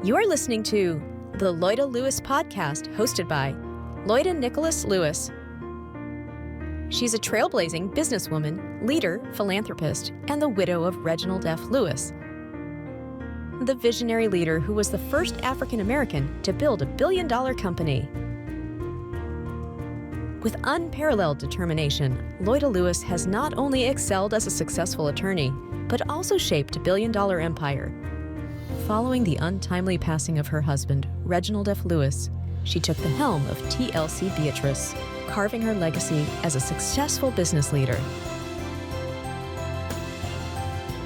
You are listening to the Loida Lewis podcast, hosted by Loida Nicolas Lewis. She's a trailblazing businesswoman, leader, philanthropist, and the widow of Reginald F. Lewis, the visionary leader who was the first African American to build $1 billion company. With unparalleled determination, Loida Lewis has not only excelled as a successful attorney, but also shaped a $1 billion empire. Following the untimely passing of her husband, Reginald F. Lewis, she took the helm of TLC Beatrice, carving her legacy as a successful business leader.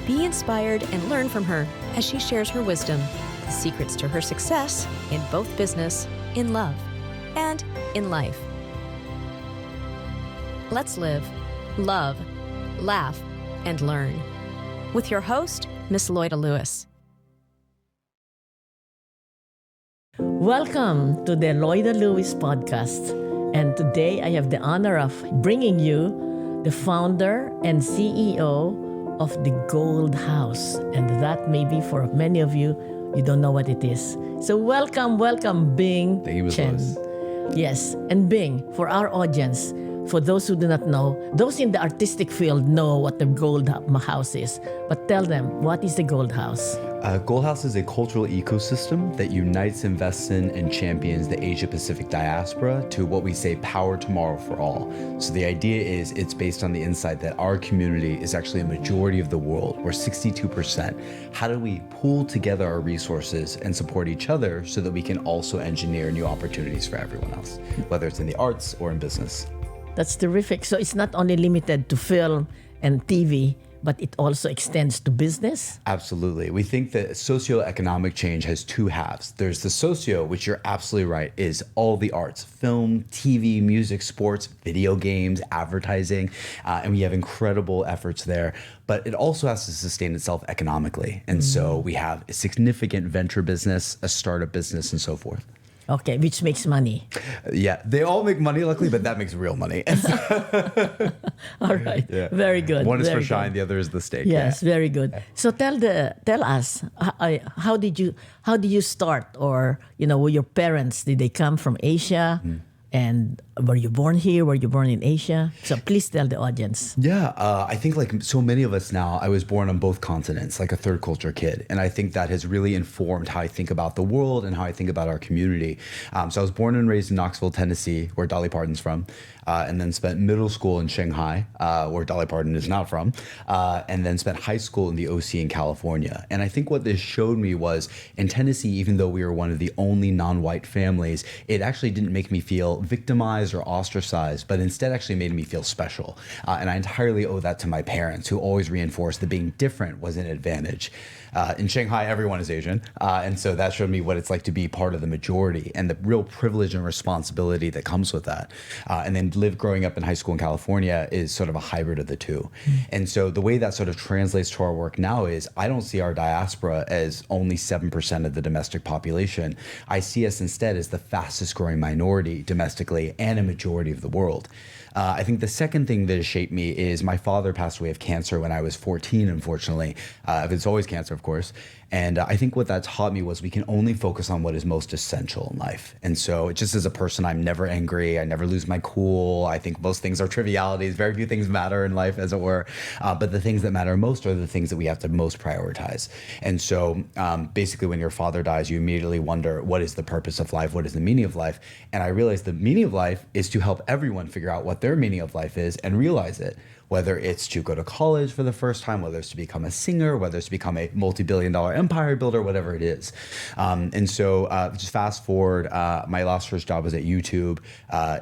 Be inspired and learn from her as she shares her wisdom, the secrets to her success in both business, in love, and in life. Let's live, love, laugh, and learn. With your host, Miss Loida Lewis. Welcome to the Loida Lewis podcast. And today I have the honor of bringing you the founder and CEO of the Gold House. And that may be for many of you, you don't know what it is. So welcome, Bing Thank you, Ms. Chen. Lewis. Yes, and Bing, for our audience, for those who do not know, those in the artistic field know what the Gold House is. But tell them, what is the Gold House? Gold House is a cultural ecosystem that unites, invests in, and champions the Asia-Pacific diaspora to what we say power tomorrow for all. So the idea is it's based on the insight that our community is actually a majority of the world. We're 62%. How do we pool together our resources and support each other so that we can also engineer new opportunities for everyone else, whether it's in the arts or in business? That's terrific. So it's not only limited to film and TV, but it also extends to business? Absolutely. We think that socioeconomic change has two halves. There's the socio, which you're absolutely right, is all the arts, film, TV, music, sports, video games, advertising, and we have incredible efforts there. But it also has to sustain itself economically. And so we have a significant venture business, a startup business, and so forth. Okay, which makes money. Yeah, they all make money, luckily, but that makes real money. All right, Yeah. Very good. One is very for shine, good. the other is the stake. Yes, Yeah. very good. So tell us, how did you start, or were your parents, did they come from Asia? And were you born here? Were you born in Asia? So please tell the audience. Yeah, I think like so many of us now, I was born on both continents, like a third culture kid. And I think that has really informed how I think about the world and how I think about our community. So I was born and raised in Knoxville, Tennessee, where Dolly Parton's from, and then spent middle school in Shanghai, where Dolly Parton is not from, and then spent high school in the OC in California. And I think what this showed me was in Tennessee, even though we were one of the only non-white families, it actually didn't make me feel victimized or ostracized, but instead actually made me feel special. And I entirely owe that to my parents, who always reinforced that being different was an advantage. In Shanghai, everyone is Asian. And so that showed me what it's like to be part of the majority and the real privilege and responsibility that comes with that. And then growing up in high school in California is sort of a hybrid of the two. And so the way that sort of translates to our work now is I don't see our diaspora as only 7% of the domestic population. I see us instead as the fastest growing minority domestically and a majority of the world. I think the second thing that has shaped me is my father passed away of cancer when I was 14, unfortunately. It's always cancer, of course. And I think what that taught me was we can only focus on what is most essential in life. And so just as a person, I'm never angry. I never lose my cool. I think most things are trivialities. Very few things matter in life, as it were. But the things that matter most are the things that we have to most prioritize. And so basically, when your father dies, you immediately wonder, what is the purpose of life? What is the meaning of life? And I realized the meaning of life is to help everyone figure out what their meaning of life is and realize it. Whether it's to go to college for the first time, whether it's to become a singer, whether it's to become a multi-billion-dollar empire builder, whatever it is. And so just fast forward, my last first job was at YouTube.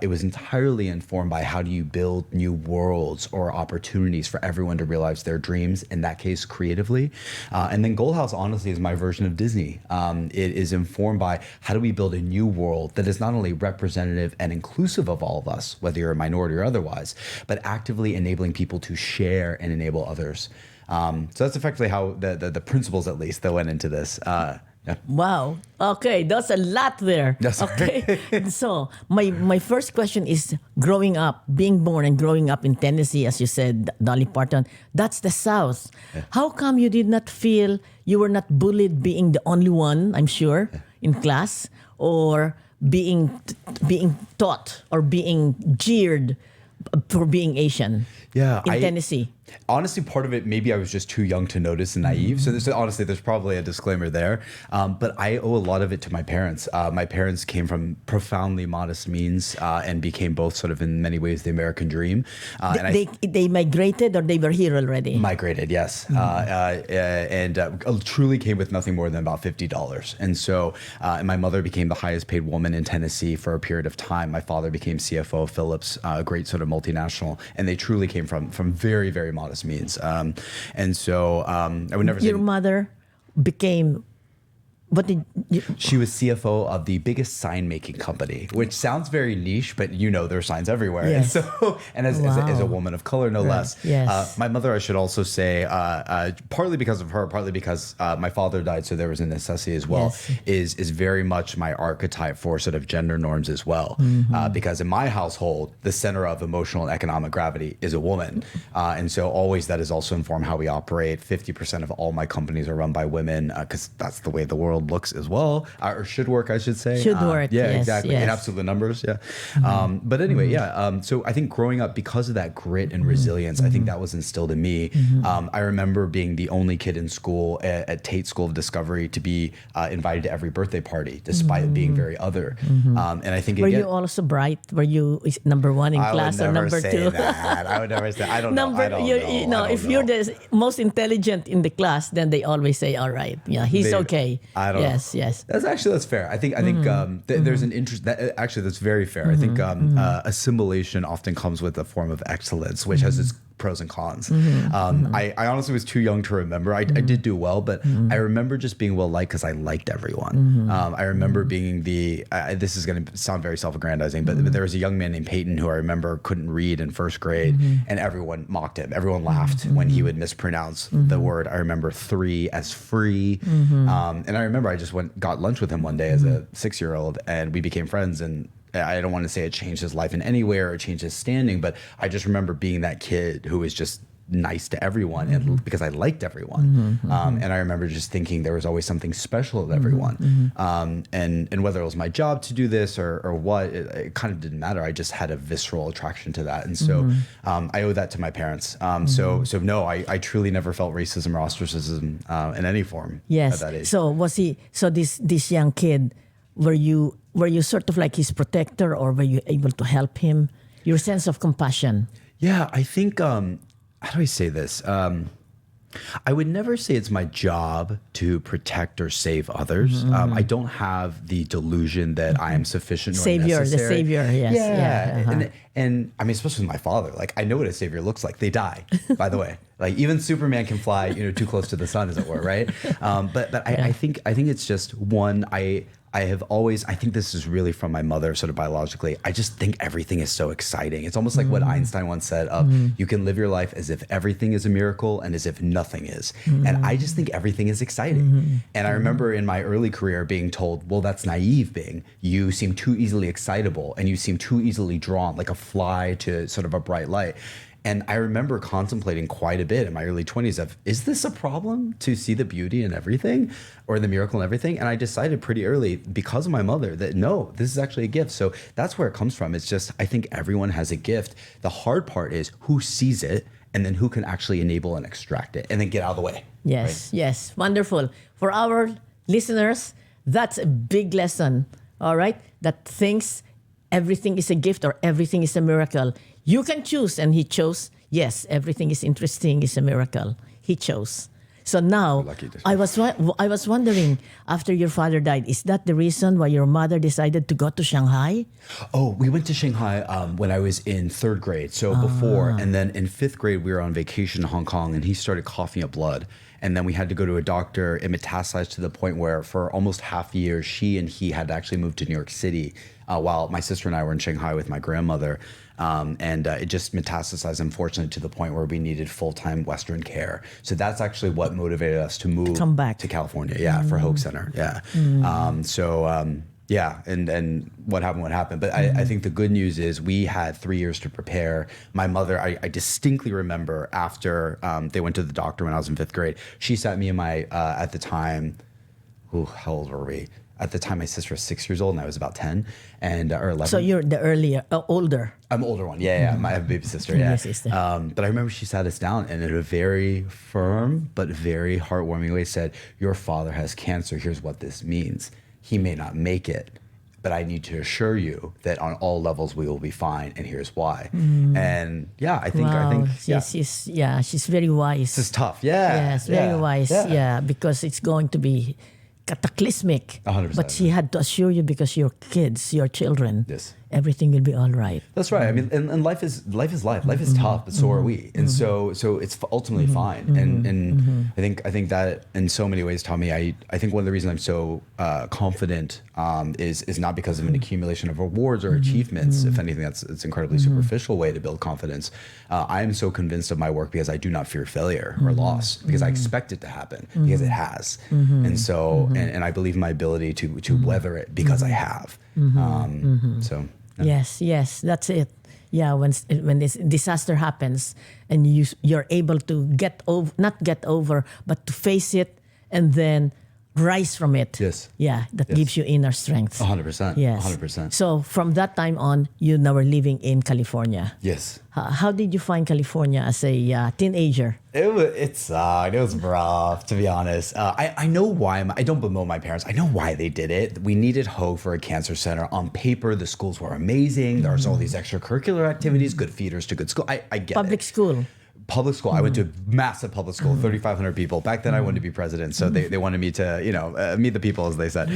It was entirely informed by how do you build new worlds or opportunities for everyone to realize their dreams, in that case, creatively. And then Gold House, honestly, is my version of Disney. It is informed by how do we build a new world that is not only representative and inclusive of all of us, whether you're a minority or otherwise, but actively enabling people to share and enable others. So that's effectively how the principles, at least, that went into this. Yeah. Wow. Okay, that's a lot there. That's okay. So my first question is growing up, being born and growing up in Tennessee, as you said, Dolly Parton, that's the South. Yeah. How come you did not feel you were not bullied being the only one, I'm sure, in class, or being taught or being jeered for being Asian Yeah, in Tennessee? Honestly, part of it, maybe I was just too young to notice and naive. So there's probably a disclaimer there. But I owe a lot of it to my parents. My parents came from profoundly modest means and became both sort of in many ways the American dream. They migrated or they were here already? Migrated, yes. And truly came with nothing more than about $50. And so and my mother became the highest paid woman in Tennessee for a period of time. My father became CFO of Philips, a great sort of multinational. And they truly came from very, very modest means. And so I would never say... Your mother became... What did you... She was CFO of the biggest sign making company, which sounds very niche, but you know there are signs everywhere. Yes. And as a woman of color, no less. Yes. My mother, I should also say, partly because of her, partly because my father died, so there was a necessity as well, Yes. is very much my archetype for sort of gender norms as well. Because in my household, the center of emotional and economic gravity is a woman. And so always that has also informed how we operate. 50% of all my companies are run by women because that's the way the world looks as well, or should work, I should say. Should work. Yeah, yes, exactly. Yes. In absolute numbers. Yeah. But anyway, so I think growing up, because of that grit and resilience, I think that was instilled in me. I remember being the only kid in school at Tate School of Discovery to be invited to every birthday party, despite being very other. And I think were you also bright? Were you number one in class or number two? That. I would never say. I don't know. I don't know. If you're the most intelligent in the class, then they always say, "All right, yeah, he's okay." I don't know. Yes. That's fair. I think there's an interest. Actually, that's very fair. I think assimilation often comes with a form of excellence, which has its pros and cons. I honestly was too young to remember. I did do well, but I remember just being well liked because I liked everyone. I remember being this is going to sound very self-aggrandizing, but there was a young man named Peyton who I remember couldn't read in first grade, and everyone mocked him. Everyone laughed when he would mispronounce the word. I remember three as free, and I remember I just got lunch with him one day as a 6-year-old, and we became friends. And I don't want to say it changed his life in any way or it changed his standing, but I just remember being that kid who was just nice to everyone and because I liked everyone. And I remember just thinking there was always something special with everyone. And whether it was my job to do this or what, it kind of didn't matter. I just had a visceral attraction to that. And so I owe that to my parents. So no, I truly never felt racism or ostracism in any form at that age. So this young kid, were you sort of like his protector, or were you able to help him? Your sense of compassion. Yeah, I think, how do I say this? I would never say it's my job to protect or save others. I don't have the delusion that I am sufficient or necessary. The savior, yes. Yeah. And I mean, especially with my father, like I know what a savior looks like. They die, by the way. Like even Superman can fly, too close to the sun, as it were, right? But I think it's just one, I think this is really from my mother, sort of biologically. I just think everything is so exciting. It's almost like what Einstein once said of you can live your life as if everything is a miracle and as if nothing is. And I just think everything is exciting. And I remember in my early career being told, well, that's naive, Bing. You seem too easily excitable and you seem too easily drawn like a fly to sort of a bright light. And I remember contemplating quite a bit in my early 20s of, is this a problem to see the beauty in everything or the miracle in everything? And I decided pretty early because of my mother that no, this is actually a gift. So that's where it comes from. It's just, I think everyone has a gift. The hard part is who sees it and then who can actually enable and extract it and then get out of the way. Yes, right? Yes. Wonderful. For our listeners, that's a big lesson, all right? That thinks everything is a gift or everything is a miracle. You can choose, and he chose, yes, everything is interesting, is a miracle. He chose. So now, I was wondering, after your father died, is that the reason why your mother decided to go to Shanghai? Oh, we went to Shanghai when I was in 3rd grade, so before. And then in 5th grade, we were on vacation in Hong Kong, and he started coughing up blood. And then we had to go to a doctor. It metastasized to the point where for almost half a year, she and he had to actually move to New York City while my sister and I were in Shanghai with my grandmother. And it just metastasized, unfortunately, to the point where we needed full-time Western care. So that's actually what motivated us to move come back to California, for Hoag Center. And what happened. But I think the good news is we had 3 years to prepare. My mother, I distinctly remember after they went to the doctor when I was in 5th grade, she sat me and my, at the time, how old were we? At the time, my sister was 6 years old and I was about 10 or 11. So you're the older. I'm the older one. Yeah. I have a baby sister. Yeah. Sister. But I remember she sat us down and in a very firm but very heartwarming way said, your father has cancer. Here's what this means. He may not make it, but I need to assure you that on all levels we will be fine, and here's why. And I think she's very wise. This is tough. Yes, very wise. Yeah, because it's going to be cataclysmic. 100%. But she had to assure you because your kids, your children, everything will be all right. That's right. I mean, and life is life. Life is tough, but so are we. And so it's ultimately fine. And I think that in so many ways taught me. I think one of the reasons I'm so confident is not because of an accumulation of awards or achievements. If anything, it's an incredibly superficial way to build confidence. I am so convinced of my work because I do not fear failure or loss, because I expect it to happen, because it has. And so and I believe in my ability to weather it because I have. So. Yes, that's it. Yeah, when this disaster happens and you're able to not get over, but to face it and then rise from it. Yes. Yeah, that gives you inner strength. 100%. Yes. 100%. So from that time on, you now were living in California. Yes. How did you find California as a teenager? It sucked. It was rough, to be honest. I know why. I don't bemoan my parents. I know why they did it. We needed Hoag for a cancer center. On paper, the schools were amazing. There was all these extracurricular activities, good feeders to good school. I get it. Public school. Public school. I went to a massive public school, 3,500 people. Back then, I wanted to be president, so they wanted me to, meet the people, as they said.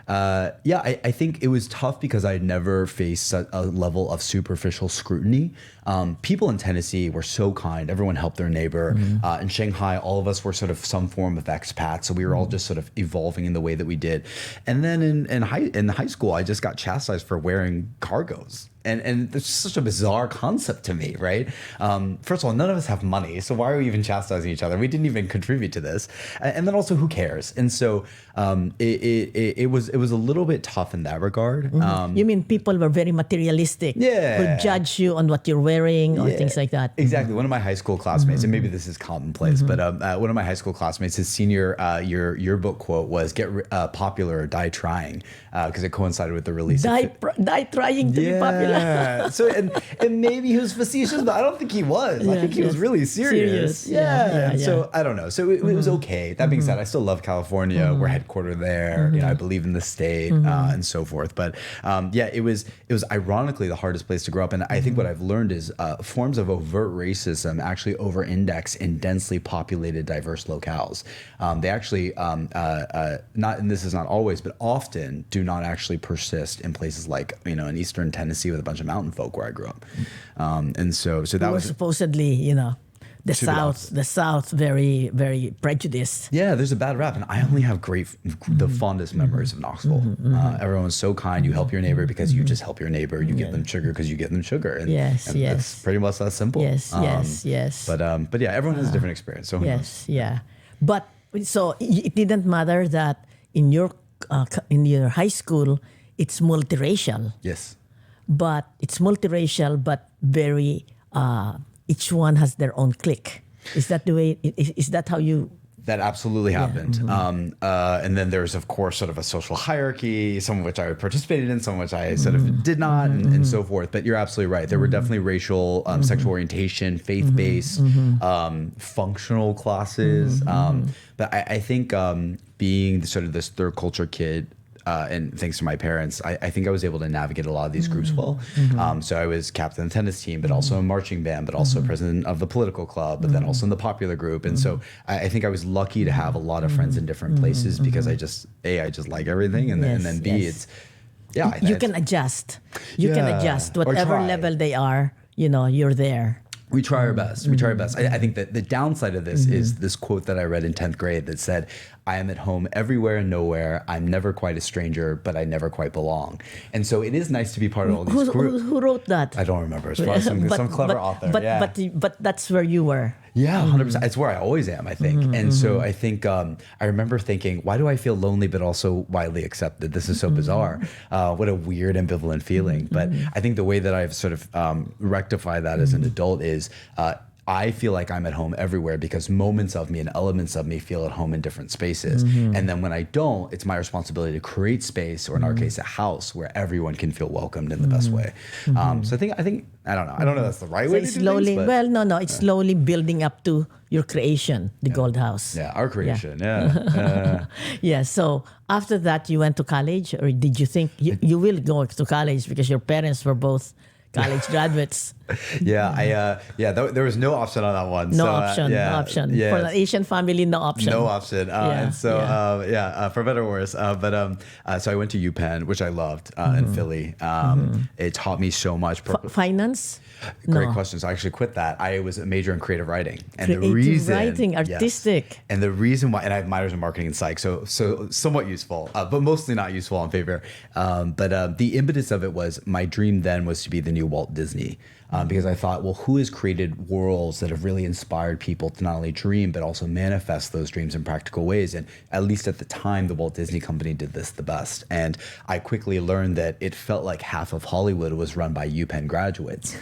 I think it was tough because I never faced a level of superficial scrutiny. People in Tennessee were so kind. Everyone helped their neighbor. In Shanghai, all of us were sort of some form of expat, so we were all just sort of evolving in the way that we did. And then in high school, I just got chastised for wearing cargos. And it's such a bizarre concept to me, right? First of all, none of us have money, so why are we even chastising each other? We didn't even contribute to this. And then also, who cares? And so it was a little bit tough in that regard. You mean people were very materialistic? Yeah. Would judge you on what you're wearing or things like that? Exactly. One of my high school classmates, and maybe this is commonplace, but one of my high school classmates, his senior yearbook quote was "Get popular or die trying," because it coincided with the release. Die trying to be popular. Yeah. So and maybe he was facetious, but I don't think he was. I think he was really serious. Yeah. So I don't know. So it was okay. That being said, I still love California. We're headquartered there. I believe in the state and so forth. But it was ironically the hardest place to grow up. And I think what I've learned is forms of overt racism actually over-index in densely populated, diverse locales. They actually not, and this is not always, but often do not actually persist in places like in eastern Tennessee with a bunch of mountain folk where I grew up. And so that was supposedly, the South, very, very prejudiced. Yeah, there's a bad rap, and I only have the fondest memories of Knoxville. Everyone's so kind. You help your neighbor because you just help your neighbor. You give them sugar because you give them sugar. And it's pretty much that simple. Yes. But yeah, everyone has a different experience. So who knows? Yeah. But so it didn't matter that in your high school it's multiracial. Yes. But it's multiracial, but very. Each one has their own clique. Is that the way? Is that how you? That absolutely happened. And then there's, of course, sort of a social hierarchy, some of which I participated in, some of which I sort of did not, and so forth. But you're absolutely right. There were definitely racial, sexual orientation, faith-based, functional classes. But I think being sort of this third culture kid, and thanks to my parents, I think I was able to navigate a lot of these groups well. So I was captain of the tennis team, but also a marching band, but also president of the political club, but then also in the popular group. And so I think I was lucky to have a lot of friends in different places because I just like everything. And then B, it's, you can adjust. You can adjust whatever level they are, you're there. We try our best. We try our best. I think that the downside of this is this quote that I read in 10th grade that said, I am at home everywhere and nowhere. I'm never quite a stranger, but I never quite belong. And so it is nice to be part of all these groups. Who wrote that? I don't remember. It's probably some clever author. But that's where you were. Yeah, 100%. It's where I always am, I think. And so I think, I remember thinking, why do I feel lonely but also widely accepted? This is so bizarre. What a weird, ambivalent feeling. But I think the way that I've sort of rectified that as an adult is I feel like I'm at home everywhere because moments of me and elements of me feel at home in different spaces. And then when I don't, it's my responsibility to create space, or in our case, a house where everyone can feel welcomed in the best way. So I think, I don't know. I don't know if that's the right way to do slowly, things. But, it's slowly building up to your creation, the Gold House. Yeah, our creation. Yeah. Yeah. So after that, you went to college, or did you think you will go to college because your parents were both college graduates? There was no option on that one. No option. For an Asian family, no option. No option. And so, for better or worse. So I went to UPenn, which I loved in Philly. It taught me so much. Finance? Great question. So I actually quit that. I was a major in creative writing. And Writing, artistic. Yes. And the reason why, and I have minors in marketing and psych, so somewhat useful, but mostly not useful on paper. But the impetus of it was, my dream then was to be the new Walt Disney. Because I thought, well, who has created worlds that have really inspired people to not only dream, but also manifest those dreams in practical ways? And at least at the time, the Walt Disney Company did this the best. And I quickly learned that it felt like half of Hollywood was run by UPenn graduates,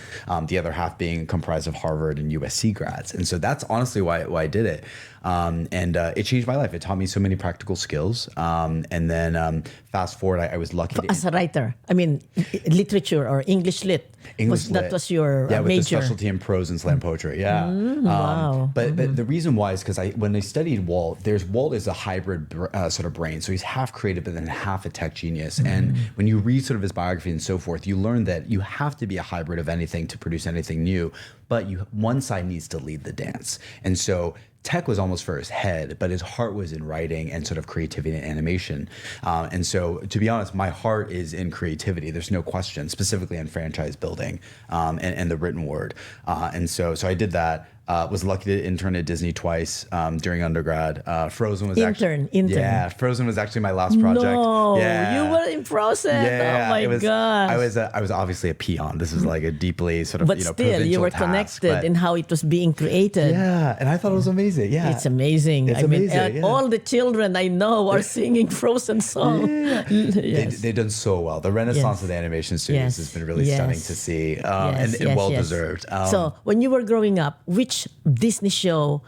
the other half being comprised of Harvard and USC grads. And so that's honestly why I did it. It changed my life. It taught me so many practical skills. And then fast forward, I was lucky. As a writer, I mean, literature or English lit. That was your major. With the specialty in prose and slam poetry. Yeah. Wow. But the reason why is because when I studied Walt, Walt is a hybrid sort of brain. So he's half creative, but then half a tech genius. And when you read sort of his biography and so forth, you learn that you have to be a hybrid of anything to produce anything new. But one side needs to lead the dance. And so tech was almost for his head, but his heart was in writing and sort of creativity and animation. And so, to be honest, my heart is in creativity. There's no question, specifically in franchise building and the written word. And so I did that. Was lucky to intern at Disney twice during undergrad. Frozen was intern. Yeah, Frozen was actually my last project. No, yeah. You were in Frozen. Yeah, oh my god! I was obviously a peon. This is like a deeply sort of but still you were connected in how it was being created. Yeah, and I thought it was amazing. Yeah, it's amazing. It's amazing. All the children I know are singing Frozen songs. Yeah. Yes. They've done so well. The renaissance of the animation studios has been really stunning to see, and well deserved. So when you were growing up, which Disney show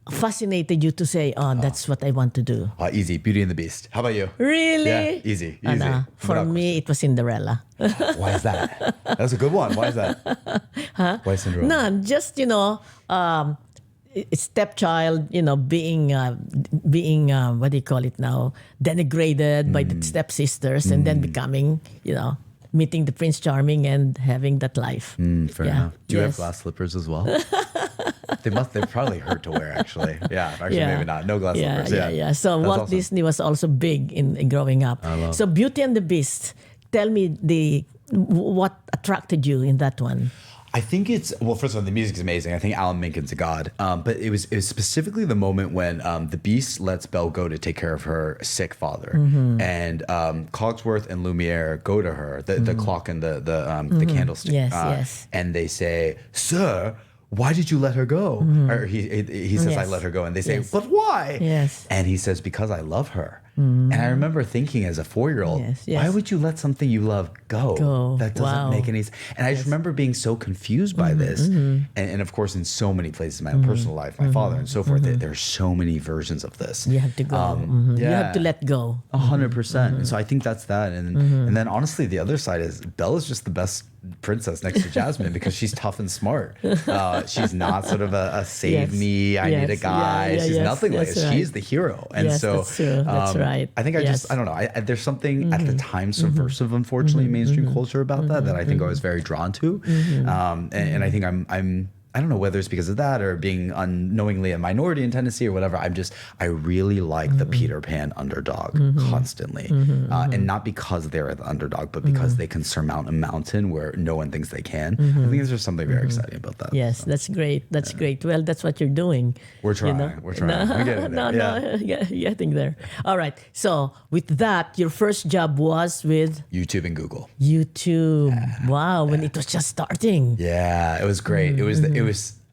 fascinated you to say, that's what I want to do? Easy, Beauty and the Beast. How about you? Really? Yeah, easy. For me, it was Cinderella. Why is that? That's a good one. Why is that? Huh? Why Cinderella? None. Just, stepchild, being what do you call it now? Denigrated by the stepsisters and then becoming, meeting the Prince Charming and having that life. Fair enough. Do you have glass slippers as well? They probably hurt to wear, actually. Yeah, maybe not. No glass slippers. Yeah. So that's Walt Disney was also big in growing up. So Beauty and the Beast, tell me what attracted you in that one? I think first of all, the music is amazing. I think Alan Menken's a god. But it was specifically the moment when the Beast lets Belle go to take care of her sick father. And Cogsworth and Lumiere go to her, the clock and the candlestick. Yes. And they say, "Sir, why did you let her go?" Or he says, "I let her go." And they say, "But why?" Yes. And he says, "Because I love her." And I remember thinking as a 4-year-old, why would you let something you love go? That doesn't make any sense. And I just remember being so confused by this. And of course, in so many places in my own personal life, my father and so forth, there are so many versions of this. You have to go. You have to let go. 100%. And so I think that's that. And then honestly, the other side is Belle is just the best princess next to Jasmine because she's tough and smart. She's not sort of a save me, I need a guy. She's nothing like this. She's the hero. And so that's true. That's right. I think I don't know. There's something at the time subversive, unfortunately, in mainstream culture about that I think I was very drawn to. And I think I don't know whether it's because of that or being unknowingly a minority in Tennessee or whatever. I really like the Peter Pan underdog constantly. And not because they're the underdog, but because they can surmount a mountain where no one thinks they can. I think there's just something very exciting about that. Yes, that's great. That's great. Well, that's what you're doing. We're trying. We're trying. We're getting there. Getting there. All right. So with that, your first job was with YouTube and Google. YouTube. Wow. When it was just starting. Yeah, it was great.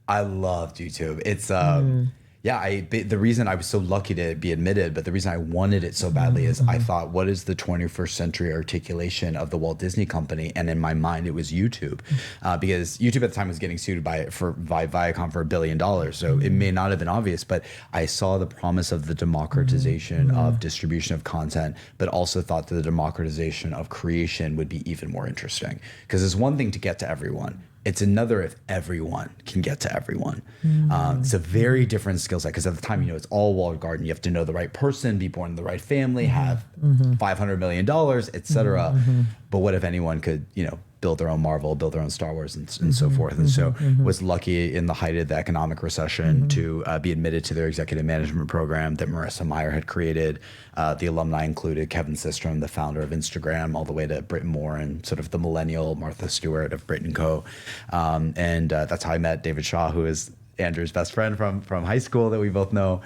I loved YouTube. It's the reason I was so lucky to be admitted, but the reason I wanted it so badly is I thought, what is the 21st century articulation of the Walt Disney Company? And in my mind, it was YouTube, because YouTube at the time was getting sued by Viacom for $1 billion. So it may not have been obvious, but I saw the promise of the democratization of distribution of content, but also thought that the democratization of creation would be even more interesting. Because it's one thing to get to everyone. It's another if everyone can get to everyone. It's a very different skill set because at the time, it's all walled garden. You have to know the right person, be born in the right family, have $500 million, et cetera. But what if anyone could, build their own Marvel, build their own Star Wars, and so forth. And so was lucky in the height of the economic recession to be admitted to their executive management program that Marissa Mayer had created. The alumni included Kevin Systrom, the founder of Instagram, all the way to Britton Moore and sort of the millennial Martha Stewart of Brit & Co. And that's how I met David Shaw, who is Andrew's best friend from high school that we both know.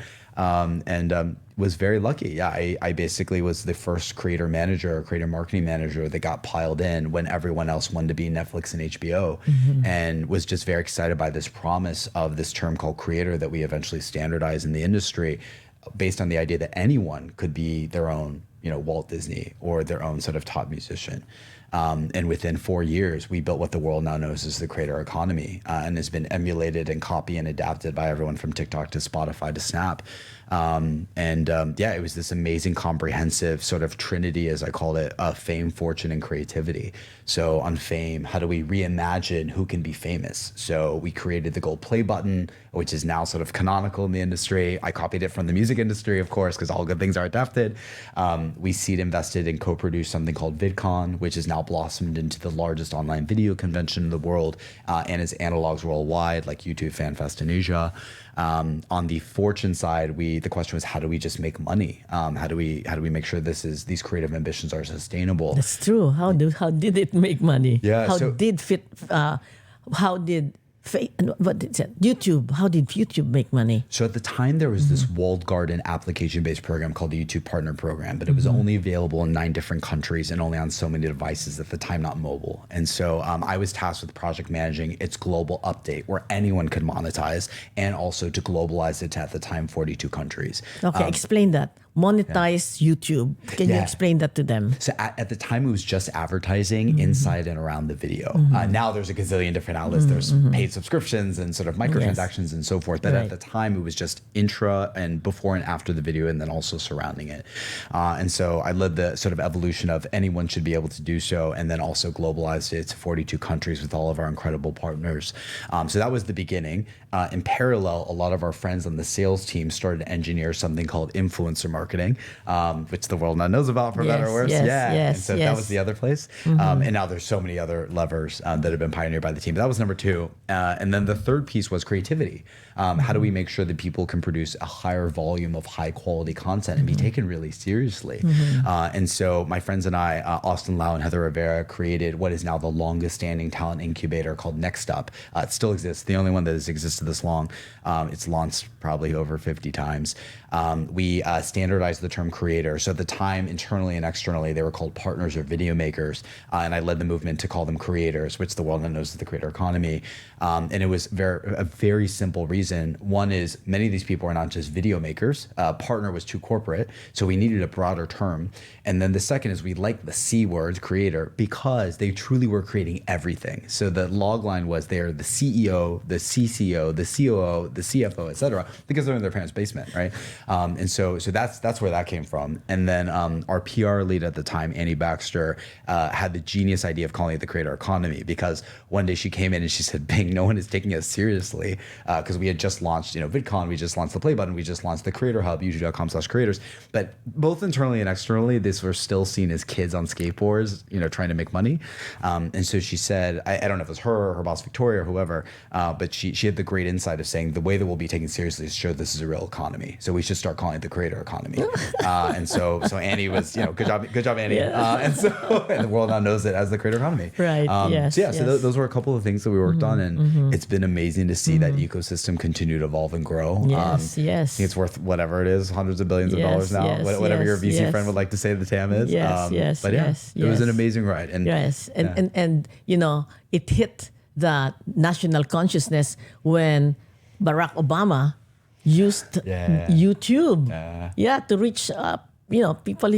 Was very lucky. Yeah, I basically was the first creator marketing manager that got piled in when everyone else wanted to be Netflix and HBO, and was just very excited by this promise of this term called creator that we eventually standardized in the industry based on the idea that anyone could be their own, Walt Disney or their own sort of top musician. And within 4 years, we built what the world now knows as the creator economy, and has been emulated and copied and adapted by everyone from TikTok to Spotify to Snap. It was this amazing, comprehensive sort of trinity, as I called it, of fame, fortune, and creativity. So on fame, how do we reimagine who can be famous? So we created the gold play button, which is now sort of canonical in the industry. I copied it from the music industry, of course, because all good things are adapted. We seed invested and co-produced something called VidCon, which is now blossomed into the largest online video convention in the world, and is analogs worldwide, like YouTube Fan Fest in Asia. On the fortune side, the question was, how do we just make money? How do we make sure these creative ambitions are sustainable? That's true. How did it make money? Yeah. How did YouTube? How did YouTube make money? So at the time, there was this walled garden application-based program called the YouTube Partner Program, but it was only available in 9 different countries and only on so many devices at the time, not mobile. And so I was tasked with project managing its global update where anyone could monetize, and also to globalize it to, at the time, 42 countries. Okay, explain that. Monetize YouTube. Can you explain that to them? So at the time, it was just advertising inside and around the video. Now there's a gazillion different outlets. There's paid subscriptions and sort of microtransactions and so forth. But at the time, it was just intra and before and after the video, and then also surrounding it. And so I led the sort of evolution of anyone should be able to do so, and then also globalized it to 42 countries with all of our incredible partners. So that was the beginning. In parallel, a lot of our friends on the sales team started to engineer something called influencer marketing, which the world now knows about, for better or worse. And so that was the other place. And now there's so many other levers that have been pioneered by the team. But that was number 2. And then the third piece was creativity. How do we make sure that people can produce a higher volume of high quality content and be taken really seriously? And so my friends and I, Austin Lau and Heather Rivera, created what is now the longest standing talent incubator called Next Up. It still exists, the only one that has existed this long. It's launched probably over 50 times. We standardized the term creator. So at the time, internally and externally, they were called partners or video makers. And I led the movement to call them creators, which the world now knows as the creator economy. And it was a very simple reason. One is many of these people are not just video makers. Partner was too corporate, so we needed a broader term. And then the second is we liked the C word, creator, because they truly were creating everything. So the log line was they're the CEO, the CCO, the COO, the CFO, et cetera, because they're in their parents' basement, right? And so that's where that came from. And then our PR lead at the time, Annie Baxter, had the genius idea of calling it the creator economy, because one day she came in and she said, Bing, no one is taking us seriously, because we had just launched, VidCon, we just launched the Play Button, we just launched the Creator Hub, youtube.com/creators. But both internally and externally, these were still seen as kids on skateboards, trying to make money. And so she said, I don't know if it was her or her boss Victoria or whoever, but she had the great insight of saying the way that we'll be taken seriously is to show this is a real economy. So we should start calling it the creator economy. And so Annie was, good job, Annie. And the world now knows it as the creator economy. Right. So those were a couple of things that we worked on, and it's been amazing to see that ecosystem continue to evolve and grow. Yes. I think it's worth whatever it is, hundreds of billions of dollars now, whatever your VC friend would like to say the TAM is. It was an amazing ride. And it hit the national consciousness when Barack Obama used YouTube to reach people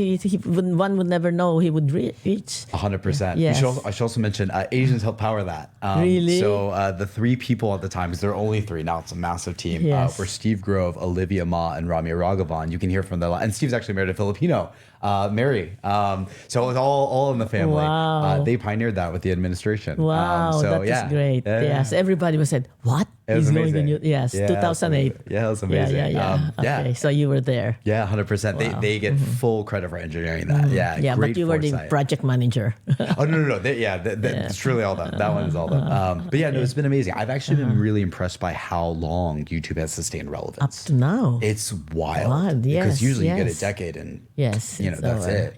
one would never know he would reach. 100%. Yes. I should also mention Asians help power that. Really? So the three people at the time, because there are only three, now it's a massive team, were Steve Grove, Olivia Ma, and Ramya Raghavan. You can hear from and Steve's actually married a Filipino, Mary. So it was all in the family. Wow. They pioneered that with the administration. Wow, that is great. Yes, everybody was said, what? It was amazing. 2008. Yeah, it was amazing. Okay, so you were there. Yeah, 100%. Wow. They get full credit for engineering that. Yeah, but you were the project manager. Oh, no. It's truly all done. That one is all done. But it's been amazing. I've actually been really impressed by how long YouTube has sustained relevance. Up to now. It's wild. Because usually you get a decade and that's it.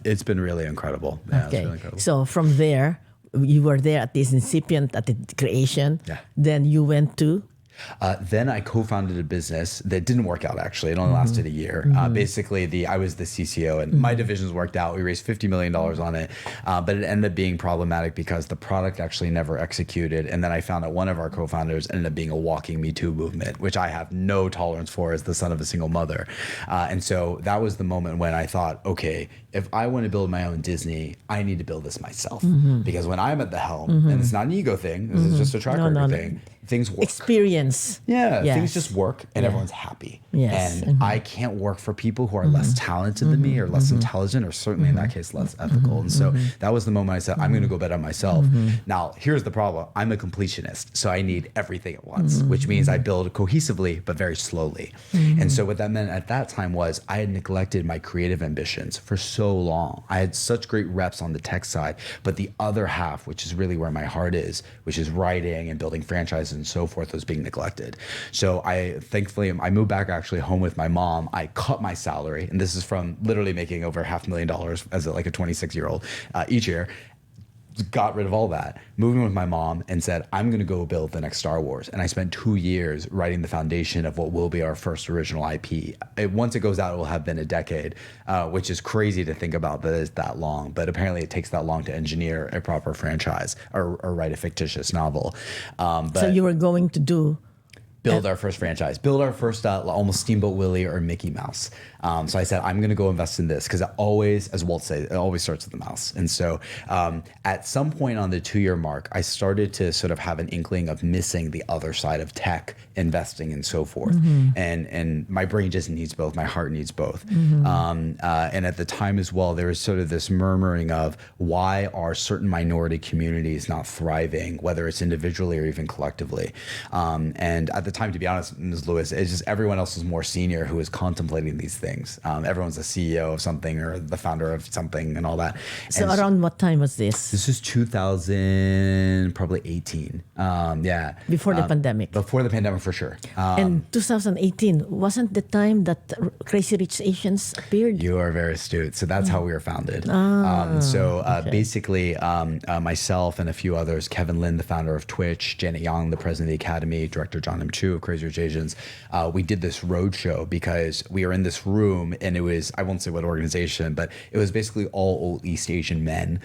It's been really incredible. Yeah, okay. It's really incredible. So from there, you were there at this incipient, at the creation. Yeah. Then you went to? Then I co-founded a business that didn't work out, actually. It only lasted a year. Basically, I was the CCO, and my divisions worked out. We raised $50 million on it, but it ended up being problematic because the product actually never executed. And then I found out one of our co-founders ended up being a walking Me Too movement, which I have no tolerance for as the son of a single mother. And so that was the moment when I thought, okay, if I want to build my own Disney, I need to build this myself. Because when I'm at the helm, and it's not an ego thing, this is just a track record thing, things work. Experience. Things just work and everyone's happy. Yes. And I can't work for people who are less talented than me or less intelligent or certainly in that case less ethical. And so that was the moment I said, I'm going to go bet on myself. Now, here's the problem. I'm a completionist, so I need everything at once, which means I build cohesively but very slowly. And so what that meant at that time was I had neglected my creative ambitions for so long. I had such great reps on the tech side, but the other half, which is really where my heart is, which is writing and building franchises and so forth, was being neglected. So I moved back actually home with my mom. I cut my salary, and this is from literally making over $500,000 as a 26-year-old each year. Got rid of all that, moving with my mom, and said, I'm going to go build the next Star Wars. And I spent 2 years writing the foundation of what will be our first original IP. Once it goes out, it will have been a decade, which is crazy to think about that it's that long. But apparently it takes that long to engineer a proper franchise or write a fictitious novel. So you were going to do? Build our first franchise, build our first almost Steamboat Willie or Mickey Mouse. So I said, I'm going to go invest in this because it always, as Walt said, it always starts with the mouse. And so at some point on the 2-year mark, I started to sort of have an inkling of missing the other side of tech, investing, and so forth. And my brain just needs both. My heart needs both. And at the time as well, there was sort of this murmuring of why are certain minority communities not thriving, whether it's individually or even collectively. And at the time, to be honest, Ms. Lewis, it's just everyone else was more senior who was contemplating these things. Everyone's a CEO of something or the founder of something and all that. So around what time was this? This is 2000, probably 18. Before the pandemic. Before the pandemic, for sure. And 2018 wasn't the time that Crazy Rich Asians appeared? You are very astute. So that's how we were founded. Basically, myself and a few others, Kevin Lin, the founder of Twitch, Janet Yang, the president of the Academy, director John M. Chu of Crazy Rich Asians, we did this roadshow because we were in this room, and it was, I won't say what organization, but it was basically all old East Asian men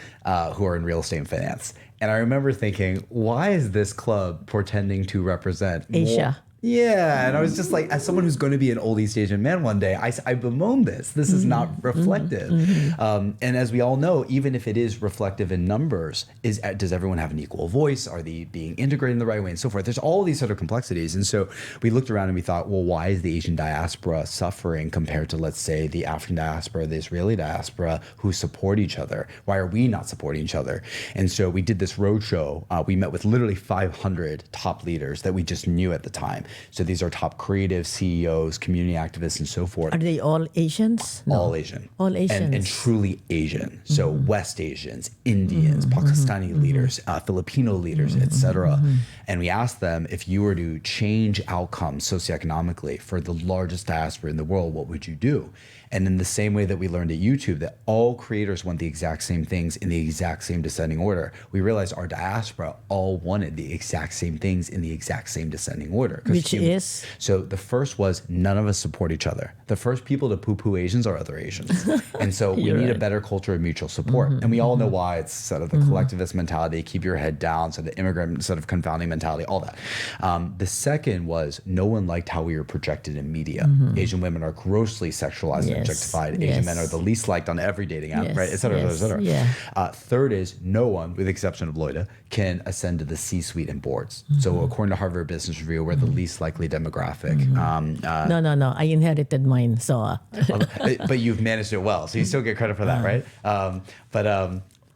who are in real estate and finance. And I remember thinking, why is this club pretending to represent Asia? Yeah, and I was just like, as someone who's going to be an old East Asian man one day, I bemoan this. This is not reflective. And as we all know, even if it is reflective in numbers, does everyone have an equal voice? Are they being integrated in the right way, and so forth? There's all these sort of complexities. And so we looked around and we thought, well, why is the Asian diaspora suffering compared to, let's say, the African diaspora, the Israeli diaspora, who support each other? Why are we not supporting each other? And so we did this roadshow. We met with literally 500 top leaders that we just knew at the time. So these are top creatives, CEOs, community activists, and so forth. Are they all Asians? No. All Asian. All Asians. And truly Asian. So West Asians, Indians, Pakistani leaders, Filipino leaders, etc. And we asked them, if you were to change outcomes socioeconomically for the largest diaspora in the world, what would you do? And in the same way that we learned at YouTube that all creators want the exact same things in the exact same descending order, we realized our diaspora all wanted the exact same things in the exact same descending order. Which is? So the first was, none of us support each other. The first people to poo-poo Asians are other Asians. And so we need a better culture of mutual support. And we all know why. It's sort of the collectivist mentality, keep your head down, sort of immigrant sort of confounding mentality, all that. The second was, no one liked how we were projected in media. Asian women are grossly sexualized and objectified. Asian men are the least liked on every dating app, right? Et cetera, et cetera. Yeah. Third is, no one, with the exception of Loida, can ascend to the C-suite and boards. So according to Harvard Business Review, we're the least likely demographic. No. I inherited mine, so. But you've managed it well, so you still get credit for that, right?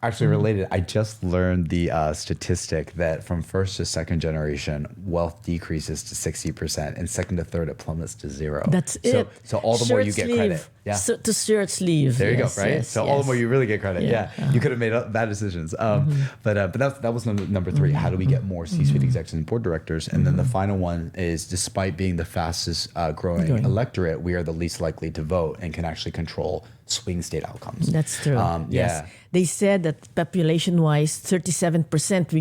Actually related, I just learned the statistic that from first to second generation, wealth decreases to 60%, and second to third, it plummets to 0. That's it. So all the more you get credit. Yeah. So, to shirt sleeve. There you go, right? So all the more you really get credit. Yeah. You could have made bad decisions. But that was number 3. How do we get more C-suite executives and board directors? And then the final one is, despite being the fastest growing electorate, we are the least likely to vote and can actually control swing state outcomes. That's true. Yes. They said that population-wise, 37%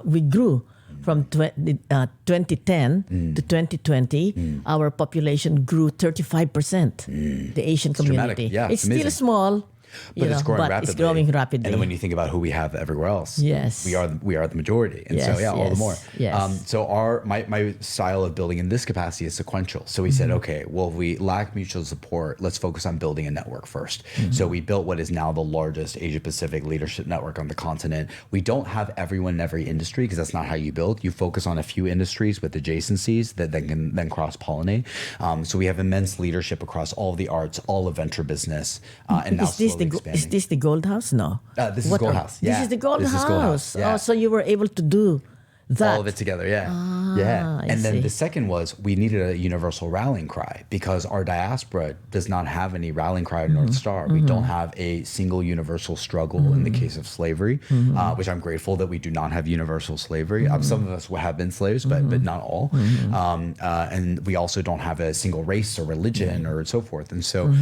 we grew from 2010 to 2020. Our population grew 35%. The Asian community. Yeah, it's still small. But it's growing rapidly. It's growing rapidly. And then when you think about who we have everywhere else, yes, we are the majority. And so all the more. Yes. So my style of building in this capacity is sequential. So we said, okay, well, if we lack mutual support, let's focus on building a network first. So we built what is now the largest Asia Pacific leadership network on the continent. We don't have everyone in every industry, because that's not how you build. You focus on a few industries with adjacencies that can then cross-pollinate. So we have immense leadership across all of the arts, all of venture business, and now is this the Gold House? No. This is Gold House. This is the Gold House. Yeah. Oh, so you were able to do that. All of it together, yeah. And then the second was, we needed a universal rallying cry, because our diaspora does not have any rallying cry or North Star. We don't have a single universal struggle in the case of slavery, which I'm grateful that we do not have universal slavery. Some of us have been slaves, but not all. And we also don't have a single race or religion or so forth. And so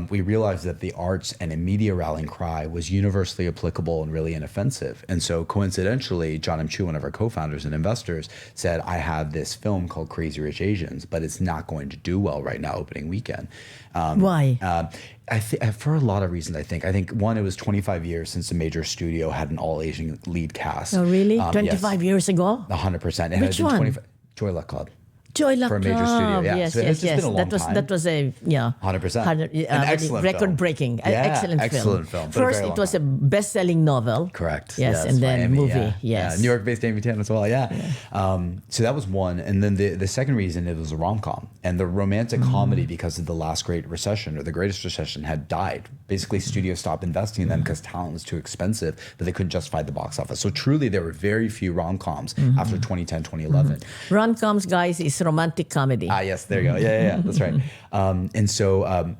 we realized that the arts and a media rallying cry was universally applicable and really inoffensive. And so coincidentally, John M. Chu, one of our co-founders and investors, said, I have this film called Crazy Rich Asians, but it's not going to do well right now opening weekend. Why? For a lot of reasons, I think. One, it was 25 years since a major studio had an all-Asian lead cast. Oh, really? 25 years ago? 100%. Which one? Joy Luck Club. Joy Luck for a major studio. Yeah. Yes, so yes. Been a long time. That was a 100%. An excellent record-breaking, excellent film. First, it was a best-selling novel. Correct. Yes, and then Miami, movie. Yes. New York-based Amy Tan as well. Yeah. So that was one, and then the second reason, it was a rom-com, and the romantic comedy, because of the last great recession or the greatest recession, had died. Basically, studios stopped investing in them because talent was too expensive, but they couldn't justify the box office. So truly, there were very few rom-coms after 2010, 2011. Rom-coms, guys, is romantic comedy. Yes, there you go. Yeah, that's right. And so,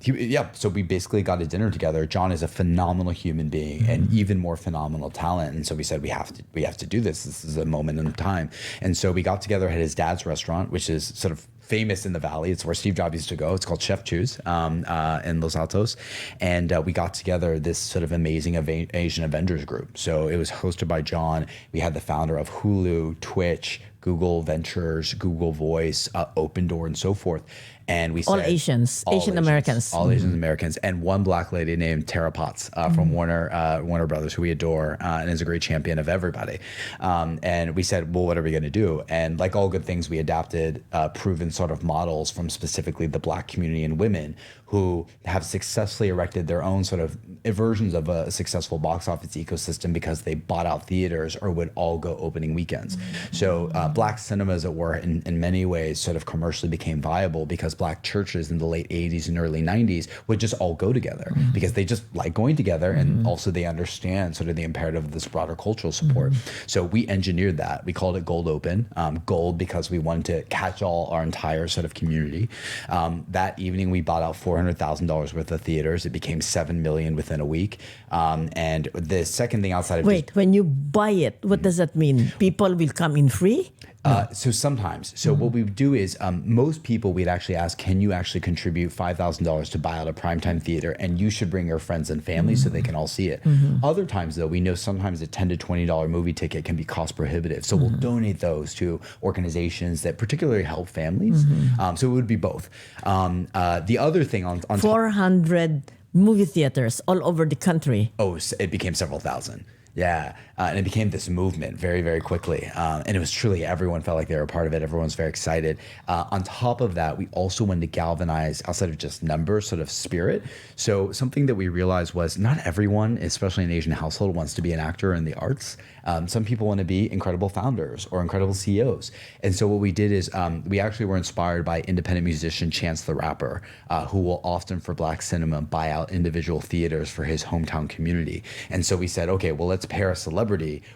so we basically got a dinner together. John is a phenomenal human being and even more phenomenal talent. And so we said, we have to do this. This is a moment in time. And so we got together at his dad's restaurant, which is sort of famous in the Valley. It's where Steve Jobs used to go. It's called Chef Chu's in Los Altos. And we got together this sort of amazing Asian Avengers group. So it was hosted by John. We had the founder of Hulu, Twitch, Google Ventures, Google Voice, Open Door, and so forth. And we said, all Asians, Asian Americans. all Asian Americans, and one black lady named Tara Potts from Warner Brothers, who we adore, and is a great champion of everybody. And we said, well, what are we going to do? And like all good things, we adapted proven sort of models from specifically the black community and women who have successfully erected their own sort of versions of a successful box office ecosystem because they bought out theaters or would all go opening weekends. So black cinema, as it were, in many ways sort of commercially became viable because black churches in the late 80s and early 90s would just all go together because they just like going together, and also they understand sort of the imperative of this broader cultural support. So we engineered that. We called it Gold Open. Gold because we wanted to catch all our entire sort of community. That evening we bought out $400,000 worth of theaters. It became $7 million within a week. And the second thing outside of when you buy it, what does that mean? People will come in free? So sometimes. So what we would do is most people we'd actually ask, can you actually contribute $5,000 to buy out a primetime theater, and you should bring your friends and family so they can all see it. Other times though, we know sometimes a $10 to $20 movie ticket can be cost prohibitive. So we'll donate those to organizations that particularly help families. So it would be both. The other thing on 400 movie theaters all over the country. Oh, it became several thousand. Yeah. And it became this movement very, very quickly. And it was truly, everyone felt like they were a part of it. Everyone's very excited. On top of that, we also wanted to galvanize, outside of just numbers, sort of spirit. So something that we realized was not everyone, especially in an Asian household, wants to be an actor in the arts. Some people want to be incredible founders or incredible CEOs. And so what we did is we actually were inspired by independent musician Chance the Rapper, who will often for black cinema buy out individual theaters for his hometown community. And so we said, okay, well, let's pair a celebrity